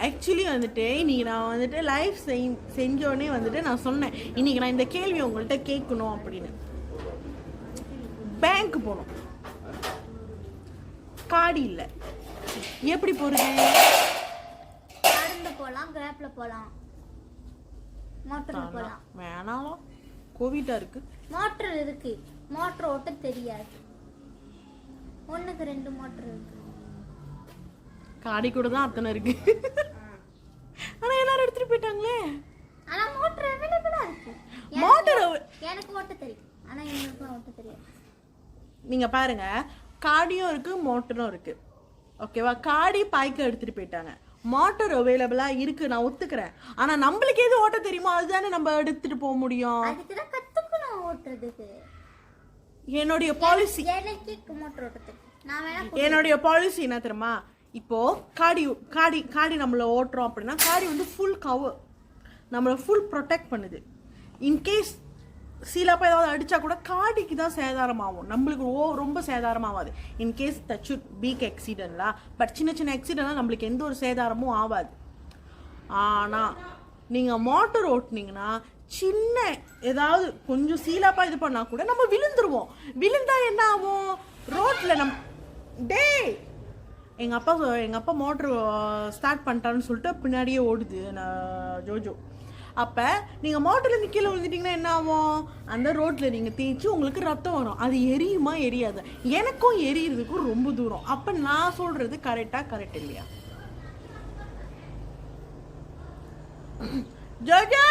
ஆக்சுவலி வந்துட்டு இன்னைக்கு நான் வந்துட்டு லைவ் செஞ்சோடனே வந்துட்டு நான் சொன்னேன், இன்னைக்கு நான் இந்த கேள்வி உங்கள்கிட்ட கேட்கணும் அப்படின்னு. பேங்க் போகணும், கார்டு இல்லை, எப்படி போறது? நடந்து போலாம், கிராப்ல போலாம், மோட்டர்ல போலாம். வேணாலும் கோவிட்டா இருக்கு. மோட்டர் இருக்கு, மோட்டர் ஓட்ட தெரியாது. 1க்கு 2 மோட்டர் இருக்கு. காடி கூட தான் அத்தனை இருக்கு. ஆனா எல்லாரும் எடுத்துட்டு போயிட்டாங்களே. ஆனா மோட்டர் அவேலபிளா இருக்கு. மோட்டர் எனக்கு ஓட்ட தெரியும், ஆனா எனக்கு ஓட்ட தெரியாது. நீங்க பாருங்க, காடியும் இருக்கு மோட்டரும் இருக்கு. ஓகேவா? காடி பாய்க்க எடுத்துட்டு போயிட்டாங்க, மோட்டர் அவைலபிளா இருக்கு, நான் ஒத்துக்கிறேன். ஆனா நம்மளுக்கு எது ஓட்ட தெரியுமோ அதுதானே நம்ம எடுத்துட்டு போக முடியும். அதுக்கு தான் கத்துக்கணும் ஓட்டுறதுக்கு. என்னுடைய பாலிசி, எனக்கு மோட்டர் ஓட்ட தெரியும். நான் வேணா என்னுடைய பாலிசி என்ன தெரியுமா? இப்போ காடி நம்மள ஓட்டுறோம் அப்படின்னா காடி வந்து ஃபுல் கவர் நம்மளை ஃபுல் ப்ரொடெக்ட் பண்ணுது. இன்கேஸ் சீலாப்பா ஏதாவது அடித்தா கூட காடிக்கு தான் சேதாரமாகும், நம்மளுக்கு ரொம்ப சேதாரமாகாது. இன்கேஸ் தச்சு பீக் ஆக்சிடென்ட்லாம், பட் சின்ன சின்ன ஆக்சிடென்ட்லாம் நம்மளுக்கு எந்த ஒரு சேதாரமும் ஆகாது. ஆனால் நீங்கள் மோட்டர் ஓட்டுனீங்கன்னா சின்ன ஏதாவது கொஞ்சம் சீலாப்பா இது பண்ணால் கூட நம்ம விழுந்துருவோம். விழுந்தா என்ன ஆகும்? ரோட்டில் எங்கள் அப்பா மோட்ரு ஸ்டார்ட் பண்ணிட்டான்னு சொல்லிட்டு பின்னாடியே ஓடுது ஜோஜோ. அப்போ நீங்கள் மோட்டர்லேருந்து கீழே விழுந்துட்டிங்கன்னா என்ன ஆகும்? அந்த ரோட்டில் நீங்கள் தேய்ச்சி உங்களுக்கு ரத்தம் வரும். அது எரியுமா எரியாது? எனக்கும் எரியறதுக்கும் ரொம்ப தூரம். அப்போ நான் சொல்கிறது கரெக்ட் இல்லையா? JoJo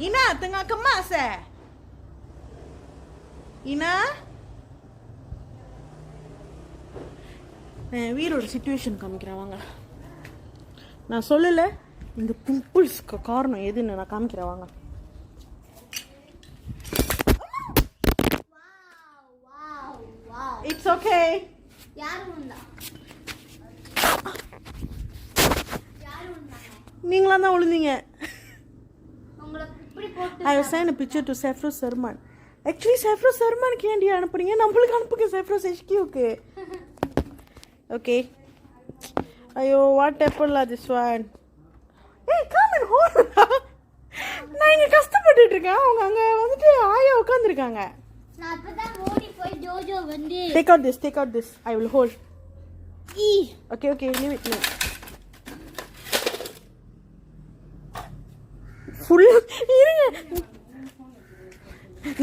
Ina, tengah kemas Ina? வீரோட சிச்சுவேஷன் காமிக்கிறேன் வாங்க. நான் சொல்லலை இந்த பிம்பிள்ஸ்க்கு காரணம் எதுன்னு நான் காமிக்கிறேன் வாங்க. It's okay. நீங்களா தான் விழுந்தீங்க. I will send a picture to Safros Sarman. Actually, Safros Sarman can't அனுப்புறீங்க, நம்மளுக்கு அனுப்புங்க Safros HQக்கு. Okay. Ayo, what happened lah this one? Hey, come and hold. நான் இங்க கஷ்டப்பட்டுட்டு இருக்கேன். அவங்க அங்க வந்துட்டு ஆயா உட்கார்ந்திருக்காங்க. நான் அப்பதான் ஓடி போய் ஜோஜோ வந்து Take out this. I will hold. Okay, leave it. Full இருங்க.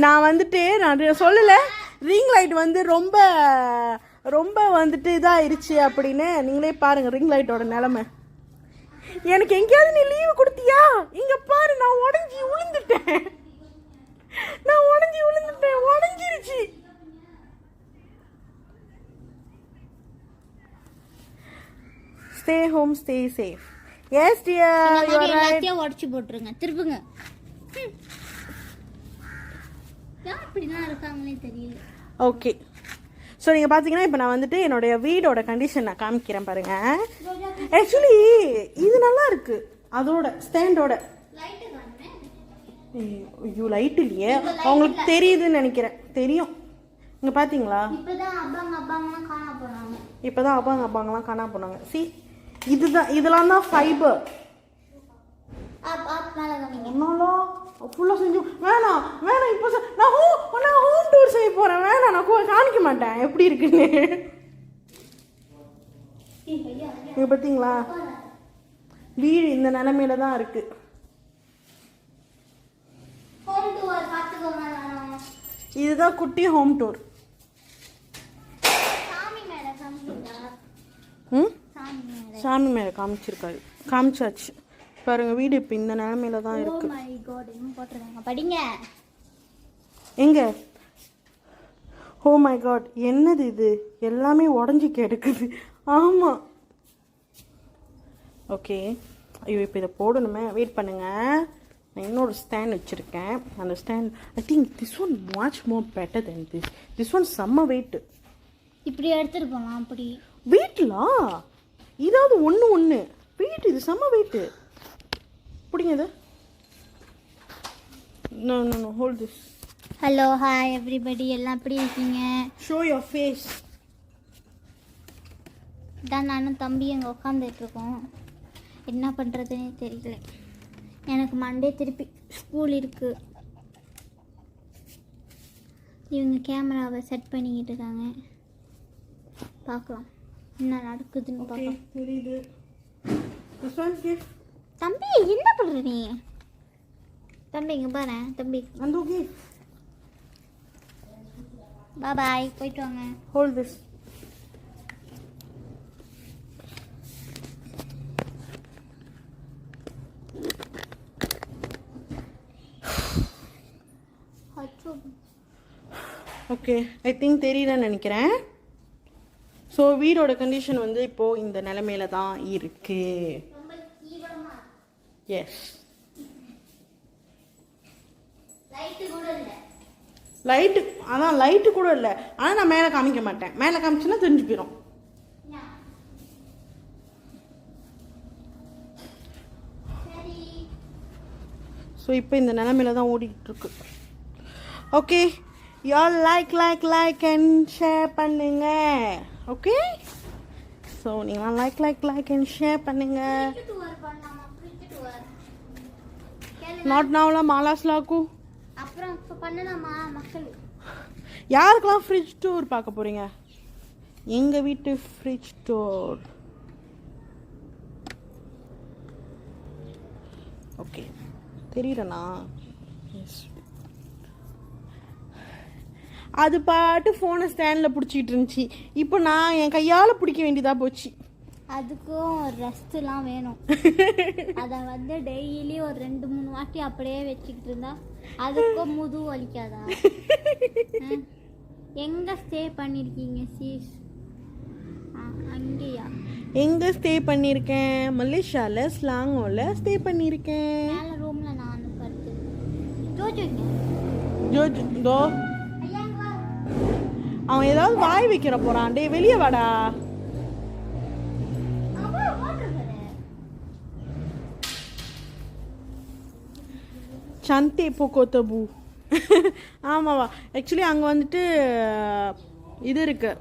நான் சொல்லலை ரிங் லைட் வந்து ரொம்ப வந்துட்டு இதாகிருச்சு அப்படின்னு. நீங்களே பாருங்கள் ரிங் லைட்டோட நிலமை. எனக்கு எங்கேயாவது நீ லீவு கொடுத்தியா? இங்கே பாரு, நான் உடஞ்சி விழுந்துட்டேன். உடஞ்சிருச்சு. Stay home, stay safe. Yes dear, you are right. எல்லாத்தையும் உடைச்சு போட்டுருங்க. திருப்புங்க. யார் இப்படிலாம் இருக்காங்களே தெரியல. ஓகே. ஸோ நீங்கள் பார்த்தீங்கன்னா இப்போ நான் வந்துட்டு என்னுடைய வீடோட கண்டிஷன் நான் காமிக்கிறேன் பாருங்க. ஆக்சுவலி இது நல்லா இருக்கு, அதோட ஸ்டாண்டோட. ஐயோ லைட் இல்லையே, அவங்களுக்கு தெரியுதுன்னு நினைக்கிறேன். தெரியும். இங்கே பார்த்தீங்களா? இப்போதான் அப்பாங்கலாம் காணா போனாங்க. சி இதெல்லாம் தான் ஃபைபர். ஃபுல்லாக செஞ்சு வேணாம் இப்போ நான் ஹோம் டூர் செய்ய போகிறேன். வேணாம், நான் காணிக்க மாட்டேன் எப்படி இருக்குன்னு. இங்கே பார்த்தீங்களா வீடு இந்த நிலைமையில தான் இருக்கு. இதுதான் குட்டி ஹோம் டூர். சாமி மேலே காமிச்சாச்சு பாருங்க. வீடு இப்போ இந்த நிலைமையில தான் இருக்கு. படிங்க எங்க? ஓ மை காட், என்னது இது? எல்லாமே உடஞ்சி கிடக்குது. ஆமா. ஓகே. ஐயோ இப்போ இதை போடணுமே, வெயிட் பண்ணுங்க. நான் இன்னொரு ஸ்டாண்ட் வச்சிருக்கேன். அந்த stand I think this one much more better then this one செம்ம வெயிட். இப்படி எடுத்துட்டு போகலாம். அப்படி வெயிட்லாம் இதாவது ஒன்று வெயிட். இது செம்ம வெயிட்டு. பிடிங்க இது. No hold this. Hello, hi everybody. எல்லாம் எப்படி இருக்கீங்க? Show your face. தான் நானும் தம்பி அங்கே உட்காந்துட்டு இருக்கோம். என்ன பண்ணுறதுன்னே தெரியல. எனக்கு மண்டே திருப்பி ஸ்கூல் இருக்குது. இவங்க கேமராவை செட் பண்ணிக்கிட்டு இருக்காங்க. பார்க்கலாம் என்ன நடக்குதுன்னு பார்க்கலாம். தெரியுது. தம்பி என்ன பண்ணுற நீ? தம்பி இங்கே பாரு. தம்பி பாய், போயிட்டு வாங்க. Hold this. Okay, I think தெரியலன்னு நினைக்கிறேன். ஸோ வீடோட கண்டிஷன் வந்து இப்போது இந்த நிலைமையில தான் இருக்கு. எஸ், லைட்டு அதான் லைட்டு கூட இல்லை. ஆனால் நான் மேலே காமிக்க மாட்டேன். மேலே காமிச்சுன்னா தெரிஞ்சு போயிடும். ஸோ இப்போ இந்த நிலமையில தான் ஓடிக்கிட்டு இருக்கு. Okay, y'all like and share பண்ணுங்க. ஓகே, ஸோ நீங்களாம் லைக் அண்ட் ஷேர் பண்ணுங்க. நாட் நவுல மாலாஸ்லாக்கு அப்புறம் பண்ணலாமா மக்கள்? யாருக்கெல்லாம் ஃப்ரிட்ஜ் டூர் பார்க்க போறீங்க? எங்கள் வீட்டு ஃப்ரிட்ஜ் டூர். ஓகே, தெரியலண்ணா. அது பாட்டு ஃபோனை ஸ்டாண்டில் பிடிச்சிக்கிட்டு இருந்துச்சு. இப்போ நான் என் கையால் பிடிக்க வேண்டியதாக போச்சு. அதுக்கும் ரெஸ்ட்லாம் வேணும். அதை வந்து டெய்லி ஒரு 2-3 வாட்டி அப்படியே வச்சுக்கிட்டு இருந்தா அதுக்கும் முதுகு வலிக்காதா? எங்கே ஸ்டே பண்ணியிருக்கீங்க சீஸ்? அங்கேயா? எங்கே ஸ்டே பண்ணியிருக்கேன்? மலேசியாவில் ஸ்லாங்கோவில் ஸ்டே பண்ணியிருக்கேன். மேலே ரூமில் நான் படுத்து ஜோஜோ ஜோ அவன் ஏதாவது வாய் வைக்கிற போறான். டே வெளியே வாடா. சந்தே போக்கோத்தபு. ஆமாவா, ஆக்சுவலி அங்கே வந்துட்டு இது இருக்கு,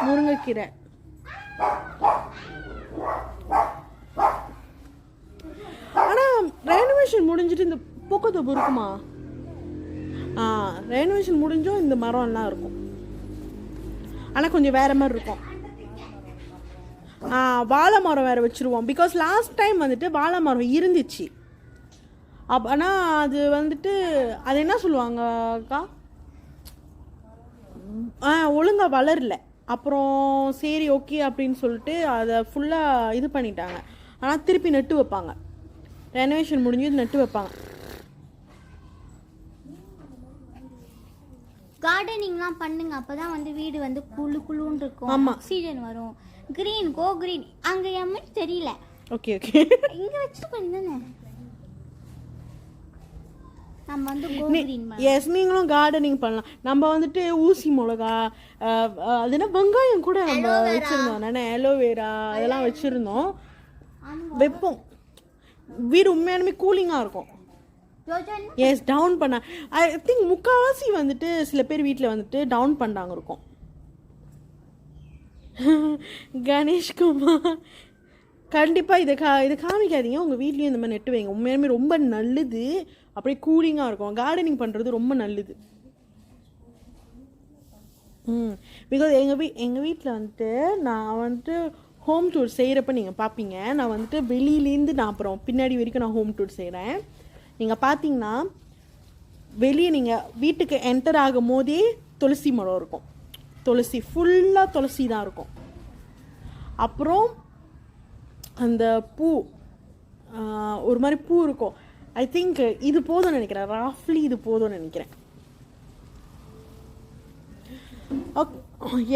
முருங்கைக்கீரை. ஆனால் ரெனோவேஷன் முடிஞ்சிட்டு இந்த போக்கோத்தபு இருக்குமா? ரெனோவேஷன் முடிஞ்சும் இந்த மரம்லாம் இருக்கும், ஆனால் கொஞ்சம் வேற மாதிரி இருக்கும். வாழை மரம் வேறு வச்சுருவோம். பிகாஸ் லாஸ்ட் டைம் வந்துட்டு வாழை மரம் இருந்துச்சு. ஆனால் அது வந்துட்டு அது என்ன சொல்லுவாங்க அக்கா, ஒழுங்காக வளரல. அப்புறம் சரி ஓகே அப்படின்னு சொல்லிட்டு அதை ஃபுல்லாக இது பண்ணிட்டாங்க. ஆனால் திருப்பி நட்டு வைப்பாங்க, ரெனோவேஷன் முடிஞ்சு நட்டு வைப்பாங்க. கார்டனிங்லாம் பண்ணுங்க, அப்பதான் வந்து வீடு வந்து குளுன்னு இருக்கும். ஆமா, ஆக்சிஜன் வரும். Green go green. அங்க எம்மே தெரியல. ஓகே ஓகே, இங்க வச்சிருக்கோம் தானே நம்ம வந்து கோ கிரீன். எஸ், நீங்களும் கார்டனிங் பண்ணலாம். நம்ம வந்துட்டு ஊசி மிளகா, அது என்ன வெங்காயம் கூட நம்ம வச்சிருந்தோம் தானே, அலோவேரா அதெல்லாம் வச்சிருந்தோம், வைப்போம். வீடு உண்மையானுமே கூலிங்காக இருக்கும். எஸ், டவுன் பண்ண ஐ திங்க் முக்கால்வாசி வந்துட்டு சில பேர் வீட்டில் வந்துட்டு டவுன் பண்ணாங்க இருக்கும். கணேஷ்குமார், கண்டிப்பாக இதை காமிக்காதீங்க. உங்கள் வீட்லேயும் இந்த மாதிரி நெட்டு வைங்க, உண்மையாலுமே ரொம்ப நல்லது. அப்படியே கூலிங்காக இருக்கும். கார்டனிங் பண்ணுறது ரொம்ப நல்லது. பிகாஸ் எங்கள் வீட்டில் வந்துட்டு நான் வந்துட்டு ஹோம் டூர் செய்கிறப்ப நீங்கள் பார்ப்பீங்க. நான் வந்துட்டு வெளியிலேருந்து நான் அப்புறம் பின்னாடி வரைக்கும் நான் ஹோம் டூர் செய்கிறேன். நீங்கள் பார்த்தீங்கன்னா வெளியே நீங்கள் வீட்டுக்கு என்டர் ஆகும் போதே துளசி மரம் இருக்கும். துளசி ஃபுல்லாக துளசி தான் இருக்கும். அப்புறம் அந்த பூ ஒரு மாதிரி பூ இருக்கும். ஐ திங்க் இது போதும்னு நினைக்கிறேன், ராஃப்லி இது போதும்னு நினைக்கிறேன்.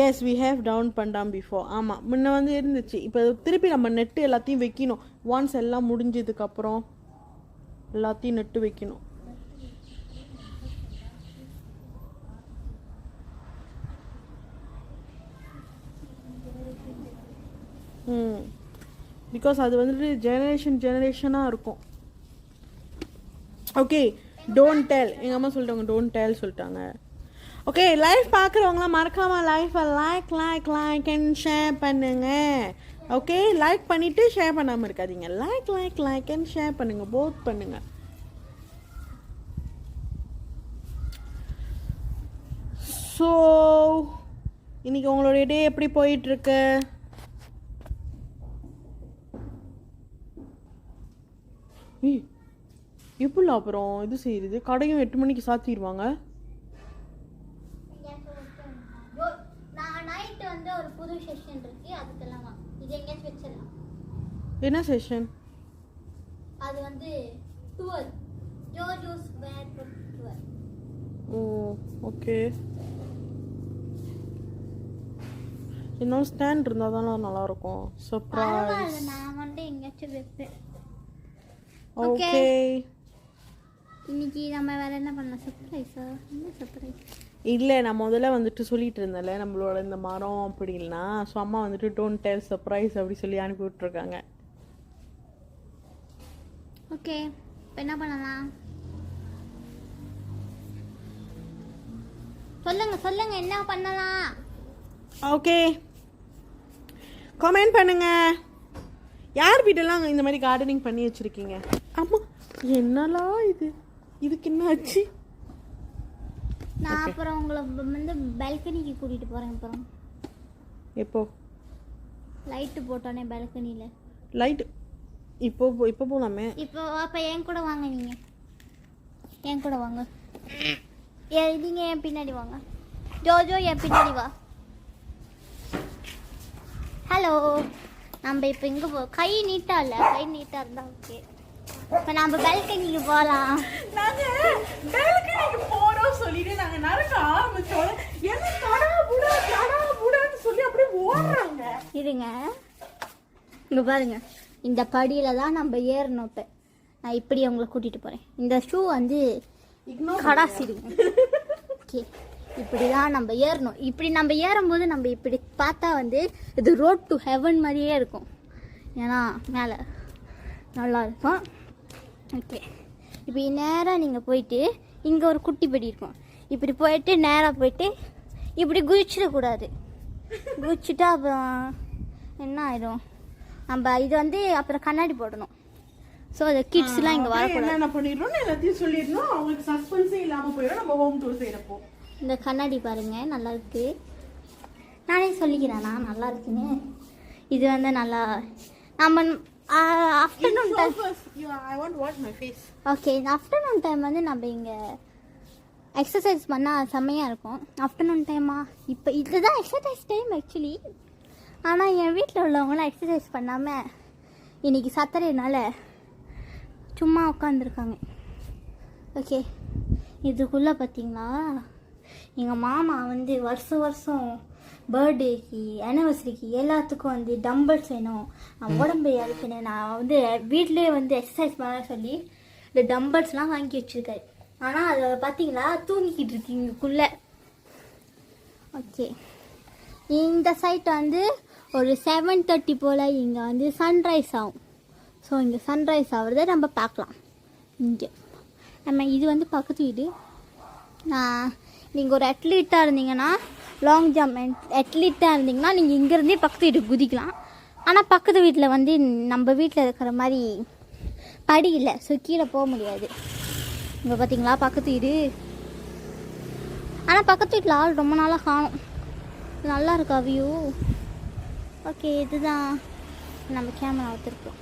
எஸ், வி ஹேவ் டவுன் பண்ணாம் பிஃபோர். ஆமாம், முன்ன வந்து இருந்துச்சு. இப்போ திருப்பி நம்ம நெட்டு எல்லாத்தையும் வைக்கணும். ஒன்ஸ் எல்லாம் முடிஞ்சதுக்கப்புறம் எல்லாத்தையும் நட்டு வைக்கணும். பிகாஸ் அது வந்துட்டு ஜெனரேஷனாக இருக்கும். Okay, don't tell. எங்கள் அம்மா சொல்லிட்டாங்க டோன்ட் டெல் சொல்லிட்டாங்க. ஓகே, லைஃப் பார்க்குறவங்களாம் மறக்காமல் லைஃப்பை லைக் அண்ட் ஷேர் பண்ணுங்க. ஓகே, லைக் பண்ணிவிட்டு ஷேர் பண்ணாமல் இருக்காதீங்க. லைக் அண்ட் ஷேர் பண்ணுங்கள், போத் பண்ணுங்கள். ஸோ இன்னைக்கு உங்களுடைய டே எப்படி போயிட்டுருக்கு? எப்படில அப்புறம் இது செய்யுது? கடையும் 8 மணிக்கு சாத்திடுவாங்க. ஒரு புது செஷன் இருக்கு, அதுக்கெல்லாம் இது எங்கேயாச்சும் வச்சிடலாம். என்ன செஷன்? அது வந்து டூர், ஜோஜோஸ் வேர் டூர். ஓ ஓகே. இன்னும் ஸ்டாண்ட் இருந்தால் தானே நல்லாயிருக்கும். சர்ப்ரைஸ். நான் வந்து எங்கேயாச்சும் வைப்பேன். ஓகே, இன்னைக்கு நம்ம வேற என்ன பண்ணலாம்? சர்ப்ரைஸா? என்ன சர்ப்ரைஸ்? இல்லை, நான் முதல்ல வந்துட்டு சொல்லிட்டு இருந்தேன்ல நம்மளோட இந்த மரம் அப்படின்னா. ஸோ அம்மா வந்துட்டு டோன்ட் டெல் சர்ப்ரைஸ் அப்படி சொல்லி அனுப்பி விட்டுருக்காங்க. ஓகே, இப்போ என்ன பண்ணலாம்? சொல்லுங்க என்ன பண்ணலாம்? ஓகே, கமெண்ட் பண்ணுங்க. யார் வீட்டெல்லாம் இந்த மாதிரி கார்டனிங் பண்ணி வச்சிருக்கீங்க? ஆமா, என்னலாம் இதுக்கு என்ன ஆச்சு? நான் அப்புறம் உங்களை வந்து பால்கனிக்கு கூட்டிட்டு போறேன். அப்புறம் எப்போ லைட்டு போட்டோன்னே பால்கனியில் லைட் இப்போ போகலாமே. இப்போ அப்போ என் கூட வாங்க. நீங்கள் என் கூட வாங்க. நீங்கள் என் பின்னாடி வாங்க. ஜோஜோ என் பின்னாடி வா. ஹலோ, நம்ம இப்போ இங்கே கை நீட்டாக இல்லை, கை நீட்டாக இருந்தால் ஓகே. இப்போ நம்ம பால்கனிக்கு போகலாம். நாங்கள் பால்கனிக்கு போகிறோம் சொல்லிட்டு நாங்கள் நடக்க ஆரம்பித்தோம். என்ன தடாபுடான்னு சொல்லி அப்படியே ஓடுறாங்க. இருங்க, இங்கே பாருங்க, இந்த படியில் தான் நம்ம ஏறணும். இப்போ நான் இப்படி உங்களை கூட்டிகிட்டு போகிறேன். இந்த ஷூ வந்து கடாசிடுங்க. ஓகே, இப்படி தான் நம்ம ஏறணும். இப்படி நம்ம ஏறும்போது நம்ம இப்படி பார்த்தா வந்து இது ரோட் டு ஹெவன் மாதிரியே இருக்கும். ஏன்னா மேலே நல்லா இருக்கும். ஓகே, இப்படி நேராக நீங்கள் போயிட்டு இங்கே ஒரு குட்டி படி இருக்கும். இப்படி போயிட்டு நேராக போயிட்டு இப்படி குதிச்சிடக்கூடாது. குதிச்சுட்டா அப்புறம் என்ன ஆயிடும், நம்ம இது வந்து அப்புறம் கண்ணாடி போடணும். ஸோ அந்த கிட்ஸ்லாம் இங்கே வரக்கூடாது. என்ன பண்ணிடணும், எல்லாத்தையும் சொல்லிடணும். அவங்களுக்கு சஸ்பென்ஸே இல்லாமல் போயிடும். நம்ம ஹோம் டூர் செய்கிறப்போ இந்த கண்ணாடி பாருங்க, நல்லா இருக்கு. நானே சொல்லிக்கிறேண்ணா நல்லா இருக்குன்னு. இது வந்து நல்லா நம்ம afternoon time. I want to wash my face. Okay, இந்த ஆஃப்டர்நூன் டைம் வந்து நம்ம இங்கே எக்ஸசைஸ் பண்ணால் செம்மையாக இருக்கும். ஆஃப்டர்நூன் டைமா இப்போ இதுதான் எக்ஸசைஸ் டைம் ஆக்சுவலி. ஆனால் என் வீட்டில் உள்ளவங்களாம் எக்ஸசைஸ் பண்ணாமல் இன்றைக்கி சட்டர்டேனால சும்மா உட்காந்துருக்காங்க. ஓகே, இதுக்குள்ளே பார்த்தீங்களா எங்கள் மாமா வந்து வருஷம் பர்த்டேக்கு ஆனிவர்சரிக்கு எல்லாத்துக்கும் வந்து டம்பிள்ஸ் வேணும், நான் உடம்பு இறக்கணும், நான் வந்து வீட்டிலே வந்து எக்ஸசைஸ் பண்ண சொல்லி இந்த டம்பிள்ஸ்லாம் வாங்கி வச்சுருக்காரு. ஆனால் அதை பார்த்தீங்களா தூங்கிக்கிட்டு இருக்கு இங்குக்குள்ளே. ஓகே, இந்த சைட் வந்து ஒரு 7:30 போல் இங்கே வந்து சன்ரைஸ் ஆகும். ஸோ இங்கே சன்ரைஸ் ஆகிறத நம்ம பார்க்கலாம். இங்கே நம்ம இது வந்து பக்கத்து வீடு. நீங்கள் ஒரு அத்லீட்டாக இருந்தீங்கன்னா, லாங் ஜம்ப் அத்லீட்டாக இருந்தீங்கன்னா நீங்கள் இங்கேருந்தே பக்கத்து வீட்டுக்கு குதிக்கலாம். ஆனால் பக்கத்து வீட்டில் வந்து நம்ம வீட்டில் இருக்கிற மாதிரி படி இல்லை, ஸோ கீழே போக முடியாது. இங்கே பார்த்தீங்களா பக்கத்து வீடு. ஆனால் பக்கத்து வீட்டில் ஆள் ரொம்ப நாளாக காணும். நல்லா இருக்கா வியூ? ஓகே, இதுதான் நம்ம கேமரா வச்சுருக்கோம்.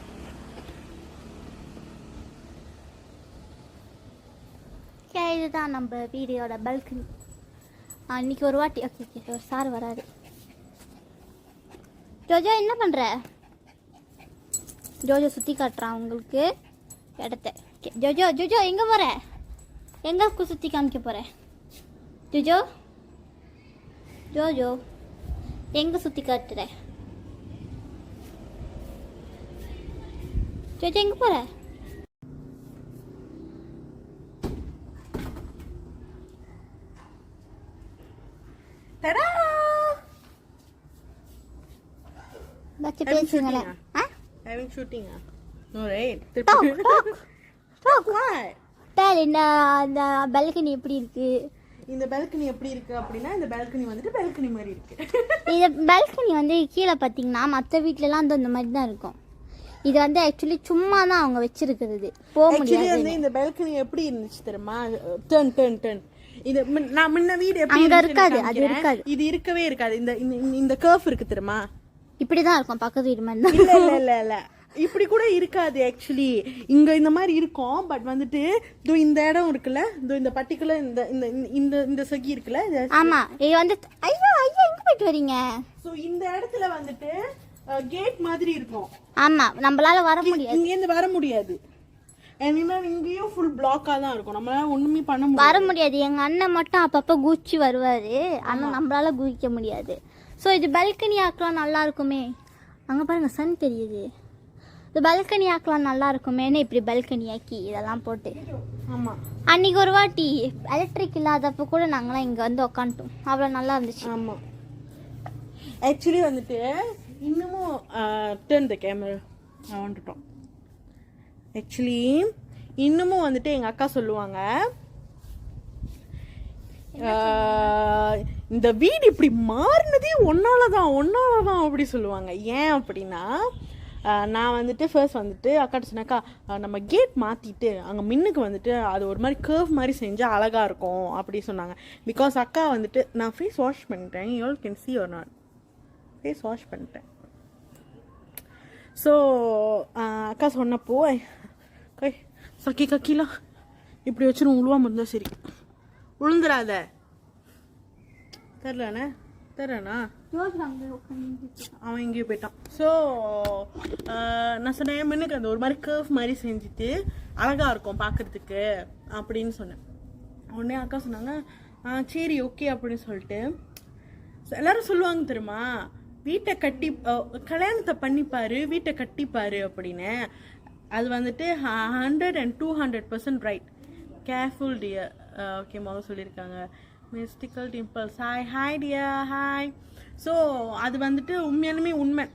ஓகே, இதுதான் நம்ம வீடியோட பால்கனி. இன்னைக்கு ஒரு வாட்டி ஓகே ஒரு சார் வராது. ஜோஜோ என்ன பண்ணுற? ஜோஜோ சுற்றி காட்டுறான் உங்களுக்கு இடத்த. ஓகே ஜோஜோ, ஜோஜோ எங்கே போகிற? எங்கே சுற்றி காமிக்க போகிற? ஜோஜோ ஜோஜோ எங்கே சுற்றி காட்டுற? ஜோஜோ எங்கே போகிற? Ta-da! பச்சை பேசுங்களேன். Having shooting? No, right? Talk. What? டேல் இந்த பால்கனி எப்படி இருக்கு? இந்த பால்கனி எப்படி இருக்கு அப்படின்னா, இந்த பால்கனி வந்துட்டு பால்கனி மாதிரி இருக்கு. இந்த பால்கனி வந்து கீழே பார்த்தீங்கன்னா மற்ற வீட்டிலலாம் வந்து இந்த மாதிரி தான் இருக்கும். இது வந்து ஆக்சுவலி சும்மா தான் அவங்க வச்சிருக்கிறது, போக முடியாது. வந்து இந்த பால்கனி எப்படி இருந்துச்சு தெரியுமா? டர்ன் இது நான் முன்ன வீடு எப்படி இருக்காது, அது இருக்காது, இது இருக்கவே இருக்காது. இந்த இந்த கர்வ் இருக்கு தெரியுமா? இப்படி தான் இருக்கும் பக்கத்து வீடு மாதிரி தான். இல்ல இப்படி கூட இருக்காது ஆக்சுவலி. இங்க இந்த மாதிரி இருக்கும். பட் வந்துட்டு இந்த இடம் இருக்குல்ல, இந்த பர்டிகுலர் இந்த சகி இருக்குல்ல. ஆமா, இது வந்து ஐயோ எங்க போயிட்டு வரீங்க? சோ இந்த இடத்துல வந்துட்டு கேட் மாதிரி இருக்கும். ஆமா, நம்மளால வர முடியாது, இங்க இருந்து வர முடியாது. இங்கேயும் ஃபுல் பிளாக்கா தான் இருக்கும். நம்மளால ஒண்ணுமே பண்ண வர முடியாது. எங்க அண்ணன் மட்டும் அப்பப்ப குச்சி வருவாரு, ஆனா நம்மளால குதிக்க முடியாது. ஸோ இது பால்கனி ஆக்கலாம் நல்லா இருக்குமே. அங்கே பாருங்க சன் தெரியுது. இது பால்கனி ஆக்கலாம் நல்லா இருக்குமேன்னு இப்படி பால்கனி ஆக்கி இதெல்லாம் போட்டு. ஆமா, அன்னைக்கு ஒரு வாட்டி எலக்ட்ரிக் இல்லாதப்ப கூட நாங்களாம் இங்கே வந்து உக்காந்துட்டோம். அவ்வளோ நல்லா இருந்துச்சு. ஆமா, ஆக்சுவலி வந்துட்டு இன்னமும் டர்ன் த கேமரா வந்துட்டோம். ஆக்சுவலி இன்னமும் வந்துட்டு எங்கள் அக்கா சொல்லுவாங்க, இந்த வீடு இப்படி மாறினதே ஒன்னாலதான் அப்படி சொல்லுவாங்க. ஏன் அப்படின்னா, நான் வந்துட்டு ஃபர்ஸ்ட் வந்துட்டு அக்காட்ட சொன்னாக்கா, நம்ம கேட் மாற்றிட்டு அங்கே மின்னுக்கு வந்துட்டு அது ஒரு மாதிரி கர்வ் மாதிரி செஞ்சால் அழகாக இருக்கும் அப்படி சொன்னாங்க. பிகாஸ் அக்கா வந்துட்டு நான் ஃபேஸ் வாஷ் பண்ணிட்டேன், you all can see or not, face wash பண்ணிட்டேன். ஸோ அக்கா சொன்னப்போ கக்கிலாம் இப்படி வச்சுன்னு உழுவாமல் இருந்தால் சரி, உளுந்துடாத. தெரிலண்ணா அவன் எங்கேயோ போயிட்டான். ஸோ நான் சொன்னேன், மின்னுக்கு அந்த ஒரு மாதிரி கர்வ் மாதிரி செஞ்சுட்டு அழகாக இருக்கும் பார்க்குறதுக்கு அப்படின்னு சொன்னேன். உடனே அக்கா சொன்னாங்க, சரி ஓகே அப்படின்னு சொல்லிட்டு. எல்லாரும் சொல்லுவாங்க தெரியுமா, வீட்டை கட்டி கல்யாணத்தை பண்ணிப்பாரு வீட்டை கட்டிப்பாரு அப்படின்னு. அது வந்துட்டு 100 and 200% right. Careful dear. Okay, முதல்ல சொல்லியிருக்காங்க mystical dimples. Hi dear, hi. So அது வந்துட்டு உண்மையாலுமே உண்மை.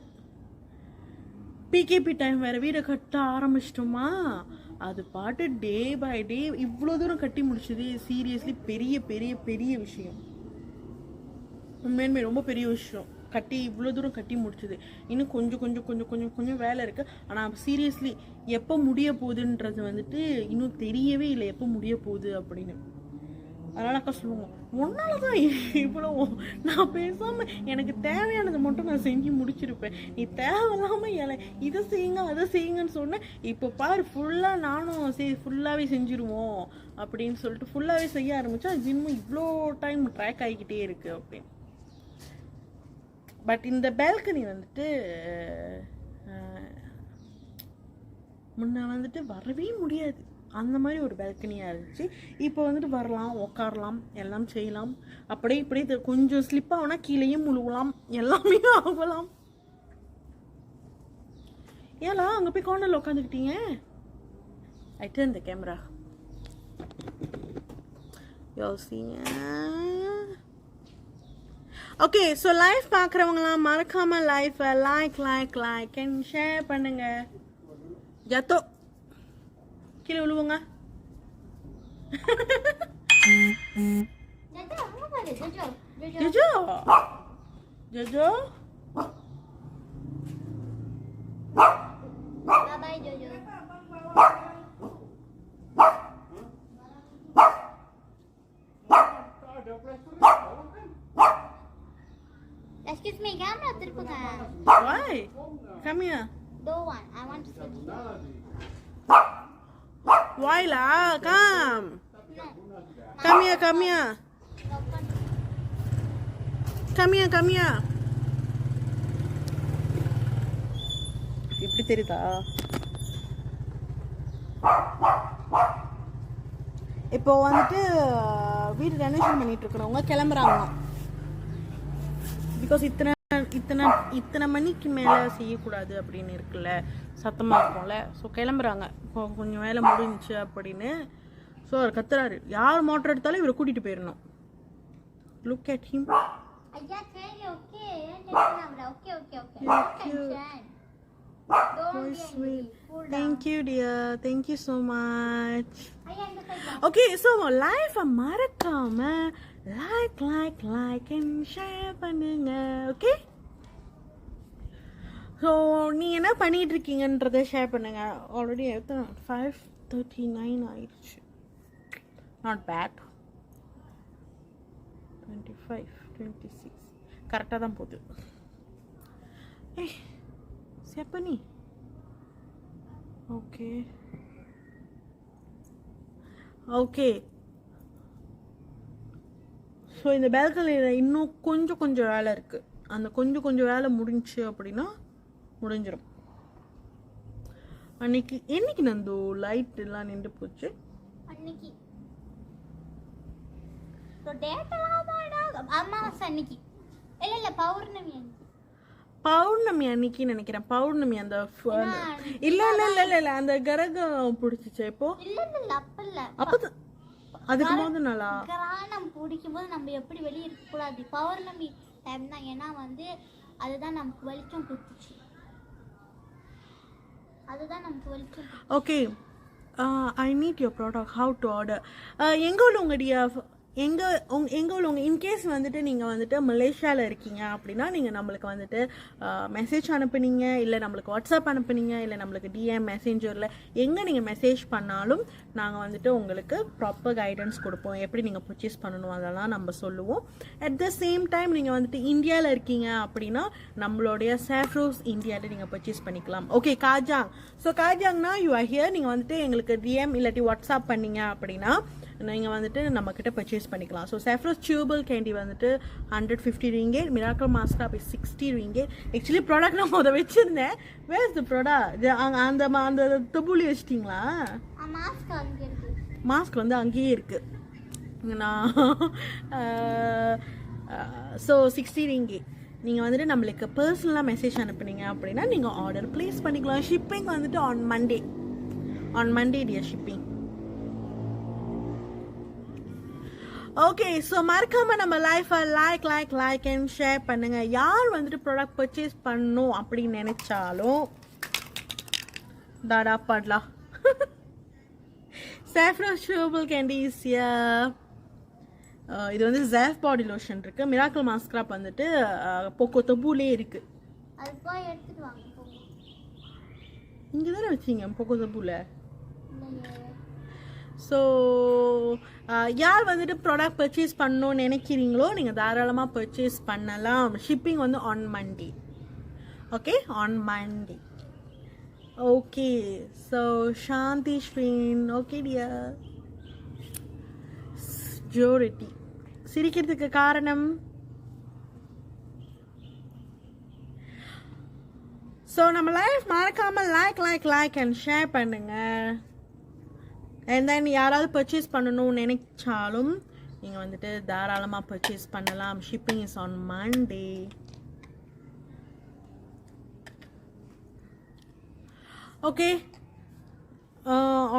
பிகேபி டைம் வேறு வீடை கட்ட ஆரம்பிச்சிட்டோமா, அது பாட்டு டே பை டே இவ்வளோ தூரம் கட்டி முடிச்சது சீரியஸ்லி பெரிய பெரிய பெரிய விஷயம். உண்மையாலுமே ரொம்ப பெரிய விஷயம். கட்டி இவ்வளோ தூரம் கட்டி முடிச்சது. இன்னும் கொஞ்சம் கொஞ்சம் கொஞ்சம் கொஞ்சம் கொஞ்சம் வேலை இருக்குது. ஆனால் சீரியஸ்லி எப்போ முடிய போகுதுன்றது வந்துட்டு இன்னும் தெரியவே இல்லை, எப்போ முடிய போகுது அப்படின்னு. அதனால் அக்கா சொல்லுவோம், ஒன்னால தான் இவ்வளோ, நான் பேசாமல் எனக்கு தேவையானதை மட்டும் நான் செஞ்சு முடிச்சிருப்பேன், நீ தேவையில்லாமல் இதை செய்யுங்க அதை செய்யுங்கன்னு சொன்னேன். இப்போ பாரு ஃபுல்லாக நானும் ஃபுல்லாகவே செஞ்சுருவோம் அப்படின்னு சொல்லிட்டு ஃபுல்லாகவே செய்ய ஆரம்பித்தா இன்னும் இவ்வளோ டைம் ட்ராக் ஆகிக்கிட்டே இருக்குது அப்படின்னு. பட் இந்த பால்கனி வந்துட்டு முன்ன வந்துட்டு வரவே முடியாது, அந்த மாதிரி ஒரு பால்கனியாக இருந்துச்சு. இப்போ வந்துட்டு வரலாம், உட்காரலாம், எல்லாம் செய்யலாம். அப்படியே இப்படியே கொஞ்சம் ஸ்லிப் ஆகுனா கீழேயும் முழுகலாம், எல்லாமே ஆகலாம். ஏலா அங்கே போய் கார்னரில் உட்காந்துக்கிட்டீங்க? I turn the camera. யோசிங்க. ஓகே, ஸோ லைவ் பார்க்குறவங்களாம் மறக்காம லைஃபை லைக் அண்ட் ஷேர் பண்ணுங்க. ஜத்தோ கீழே விழுவுங்க. ஜோஜோ ஜோஜோ பாய் ஜோஜோ. Excuse me, camera திருப்புங்க. Why? Come here. Don't want. I want to sit. Why la? Come. No. Come here, come here. Come here, come here. இப்படி தெரியுதா? இப்போ வந்துட்டு வீடு ரெனோவேஷன் பண்ணிட்டு இருக்கிறவங்க கிளம்புறாங்க. பிகாஸ் இத்தனை மணிக்கு மேலே செய்யக்கூடாது அப்படின்னு இருக்குல்ல, சத்தமாக இருக்கும்ல. ஸோ கிளம்புறாங்க, இப்போ கொஞ்சம் வேலை முடிஞ்சிச்சு அப்படின்னு. ஸோ அவர் கத்துறாரு, யார் மோட்டர் எடுத்தாலும் இவரை கூட்டிகிட்டு போயிடணும். Look at him. ஐயா சரி okay. Thank you dear, thank you so much. Okay, so life மறக்காம like and share பண்ணுங்க. ஓகே, ஸோ நீ என்ன பண்ணிட்டு இருக்கீங்கன்றதை ஷேர் பண்ணுங்க. ஆல்ரெடி 5:39 ஆயிடுச்சு. Not bad. 25 26 கரெக்டாக தான் போகுது. செப்பனி ஓகே ஓகே. ஸோ இந்த பால்கனியில் இன்னும் கொஞ்சம் வேலை இருக்குது. அந்த கொஞ்சம் வேலை முடிஞ்சு அப்படின்னா முடிஞ்சிடும். என்னைக்கு நந்து லைட் எல்லாம் நின்று போச்சு? அன்னைக்கு ஸோ டேட்டெல்லாம் அமாவாசை அன்னைக்கு இல்லை பௌர்ணமி அன்னைக்கு. பௌர்ணமி அன்னைக்கு நினைக்கிறேன். பௌர்ணமி அந்த இல்ல அந்த கரகம் பிடிச்சிச்சு. இப்போ இல்ல அப்பல்ல அப்ப அதுக்கு போது நாளா கிரானம் பிடிக்கும் போது நம்ம எப்படி வெளியே இருக்க கூடாது, பௌர்ணமி டைம் தான். ஏன்னா வந்து அதுதான் நமக்கு வெளிச்சம் கொடுத்துச்சு, அதுதான் நமக்கு வெளிச்சம். Okay, I need your product how to order. எங்கே உள்ளவங்க எங்கே உள்ளவங்க இன்கேஸ் வந்துட்டு நீங்கள் வந்துட்டு மலேசியாவில் இருக்கீங்க அப்படின்னா நீங்கள் நம்மளுக்கு வந்துட்டு மெசேஜ் அனுப்புனீங்க, இல்லை நம்மளுக்கு வாட்ஸ்அப் அனுப்புனீங்க, இல்லை நம்மளுக்கு டிஎம் மெசேஞ்சரில் எங்கே நீங்கள் மெசேஜ் பண்ணாலும் நாங்கள் வந்துட்டு உங்களுக்கு ப்ராப்பர் கைடன்ஸ் கொடுப்போம். எப்படி நீங்கள் பர்ச்சேஸ் பண்ணணும் அதெல்லாம் நம்ம சொல்லுவோம். அட் த சேம் டைம் நீங்கள் வந்துட்டு இந்தியாவில் இருக்கீங்க அப்படின்னா நம்மளுடைய சாஃப்ரோஸ் இந்தியாவில் நீங்கள் பர்ச்சேஸ் பண்ணிக்கலாம். Okay Kajang. ஸோ காஜாங்னா யூ ஆர் ஹியர். நீங்கள் வந்துட்டு எங்களுக்கு டிஎம் இல்லாட்டி வாட்ஸ்அப் பண்ணீங்க அப்படின்னா நீங்கள் வந்துட்டு நம்மக்கிட்ட பர்ச்சேஸ் பண்ணிக்கலாம். ஸோ சாஃப்ரோஸ் சியூபிள் கேண்டி வந்துட்டு 150 ringgit, miracle maskrub is 60 ringgit. Actually product நான் அதை வச்சுருந்தேன். Where is the product? அந்த அந்த தொபுலி வச்சிட்டிங்களா? மாஸ்க் வந்து அங்கேயே இருக்குது. நான் ஸோ 60 ringgit. நீங்கள் வந்துட்டு நம்மளுக்கு பர்சனலாக மெசேஜ் அனுப்புனீங்க அப்படின்னா நீங்கள் ஆர்டர் ப்ளேஸ் பண்ணிக்கலாம். ஷிப்பிங் வந்துட்டு on Monday dear shipping. Okay, so மறக்காம நம்ம லைஃபை லைக் அண்ட் ஷேர் பண்ணுங்க. யார் வந்துட்டு ப்ராடக்ட் பர்ச்சேஸ் பண்ணணும் அப்படின்னு நினைச்சாலும் தாடா படலாம். சாஃப்ரோஸ் சியூபிள் கேண்டி இஸ் ஹியர். இது வந்து ஜெஃப் பாடி லோஷன் இருக்கு. மிராக்கிள் மாஸ்க்ராப் வந்துட்டு போக்கோ தொபுலே இருக்கு. இங்கே தானே வச்சிங்க போக்கோ தொபுல. ஸோ யார் வந்துட்டு ப்ராடக்ட் பர்ச்சேஸ் பண்ணணும்னு நினைக்கிறீங்களோ நீங்கள் தாராளமாக பர்ச்சேஸ் பண்ணலாம். ஷிப்பிங் வந்து on Monday. Okay, on Monday. Okay, so Shanthi ஸ்ரீன். Okay dear. ஜோரிட்டி சிரிக்கிறதுக்கு காரணம் ஸோ நம்ம லைஃப் மறக்காமல் லைக் அண்ட் ஷேர் பண்ணுங்க. அண்ட் தென் யாராவது பர்ச்சேஸ் பண்ணணும்னு நினைச்சாலும் நீங்கள் வந்துட்டு தாராளமாக பர்ச்சேஸ் பண்ணலாம். Shipping is on Monday. Okay,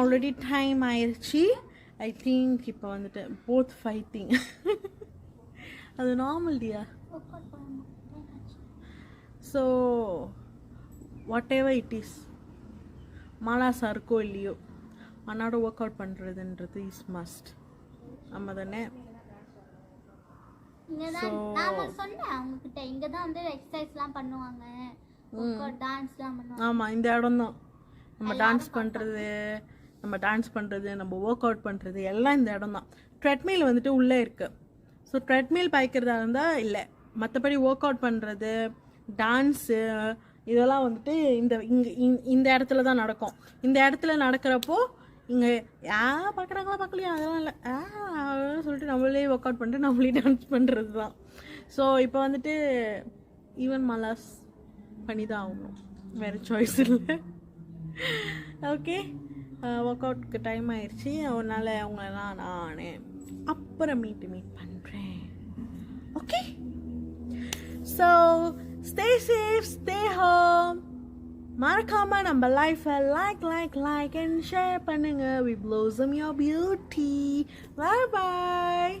already time ஆயிடுச்சு. ஐ திங்க் இப்போ வந்துட்டு போத் ஃபைட்டிங். அது normal dear. So whatever it is, மாலாசா இருக்கோ இல்லையோ அன்னாட ஒர்க் அவுட் பண்ணுறதுன்றது இஸ் மஸ்ட். நம்ம தானே. ஆமாம், இந்த இடம் தான் நம்ம டான்ஸ் பண்ணுறது, நம்ம ஒர்க் அவுட் பண்ணுறது எல்லாம் இந்த இடம் தான். ட்ரெட்மில் வந்துட்டு உள்ளே இருக்குது. ஸோ ட்ரெட்மில் பாய்க்கிறதா இருந்தால் இல்லை, மற்றபடி ஒர்க் அவுட் பண்ணுறது, டான்ஸு இதெல்லாம் வந்துட்டு இந்த இடத்துல தான் நடக்கும். இந்த இடத்துல நடக்கிறப்போ இங்கே பார்க்குறாங்களா பார்க்கலையா அதெல்லாம் இல்லை சொல்லிட்டு நம்மளே ஒர்க் அவுட் பண்ணிட்டு நம்மளே டான்ஸ் பண்ணுறது தான். ஸோ இப்போ வந்துட்டு ஈவன் மலாஸ் பண்ணி தான் ஆகணும், வேறு சாய்ஸ் இல்லை. ஓகே, ஒர்க் அவுட்க்கு டைம் ஆயிடுச்சு. அதனால் அவங்களெல்லாம் நான் அப்புறம் மீட் பண்ணுறேன். Okay, so stay safe, stay home. மறக்காம நம்ம லைஃபை லைக் அண்ட் ஷேர் பண்ணுங்க. We blossom your beauty. Bye bye.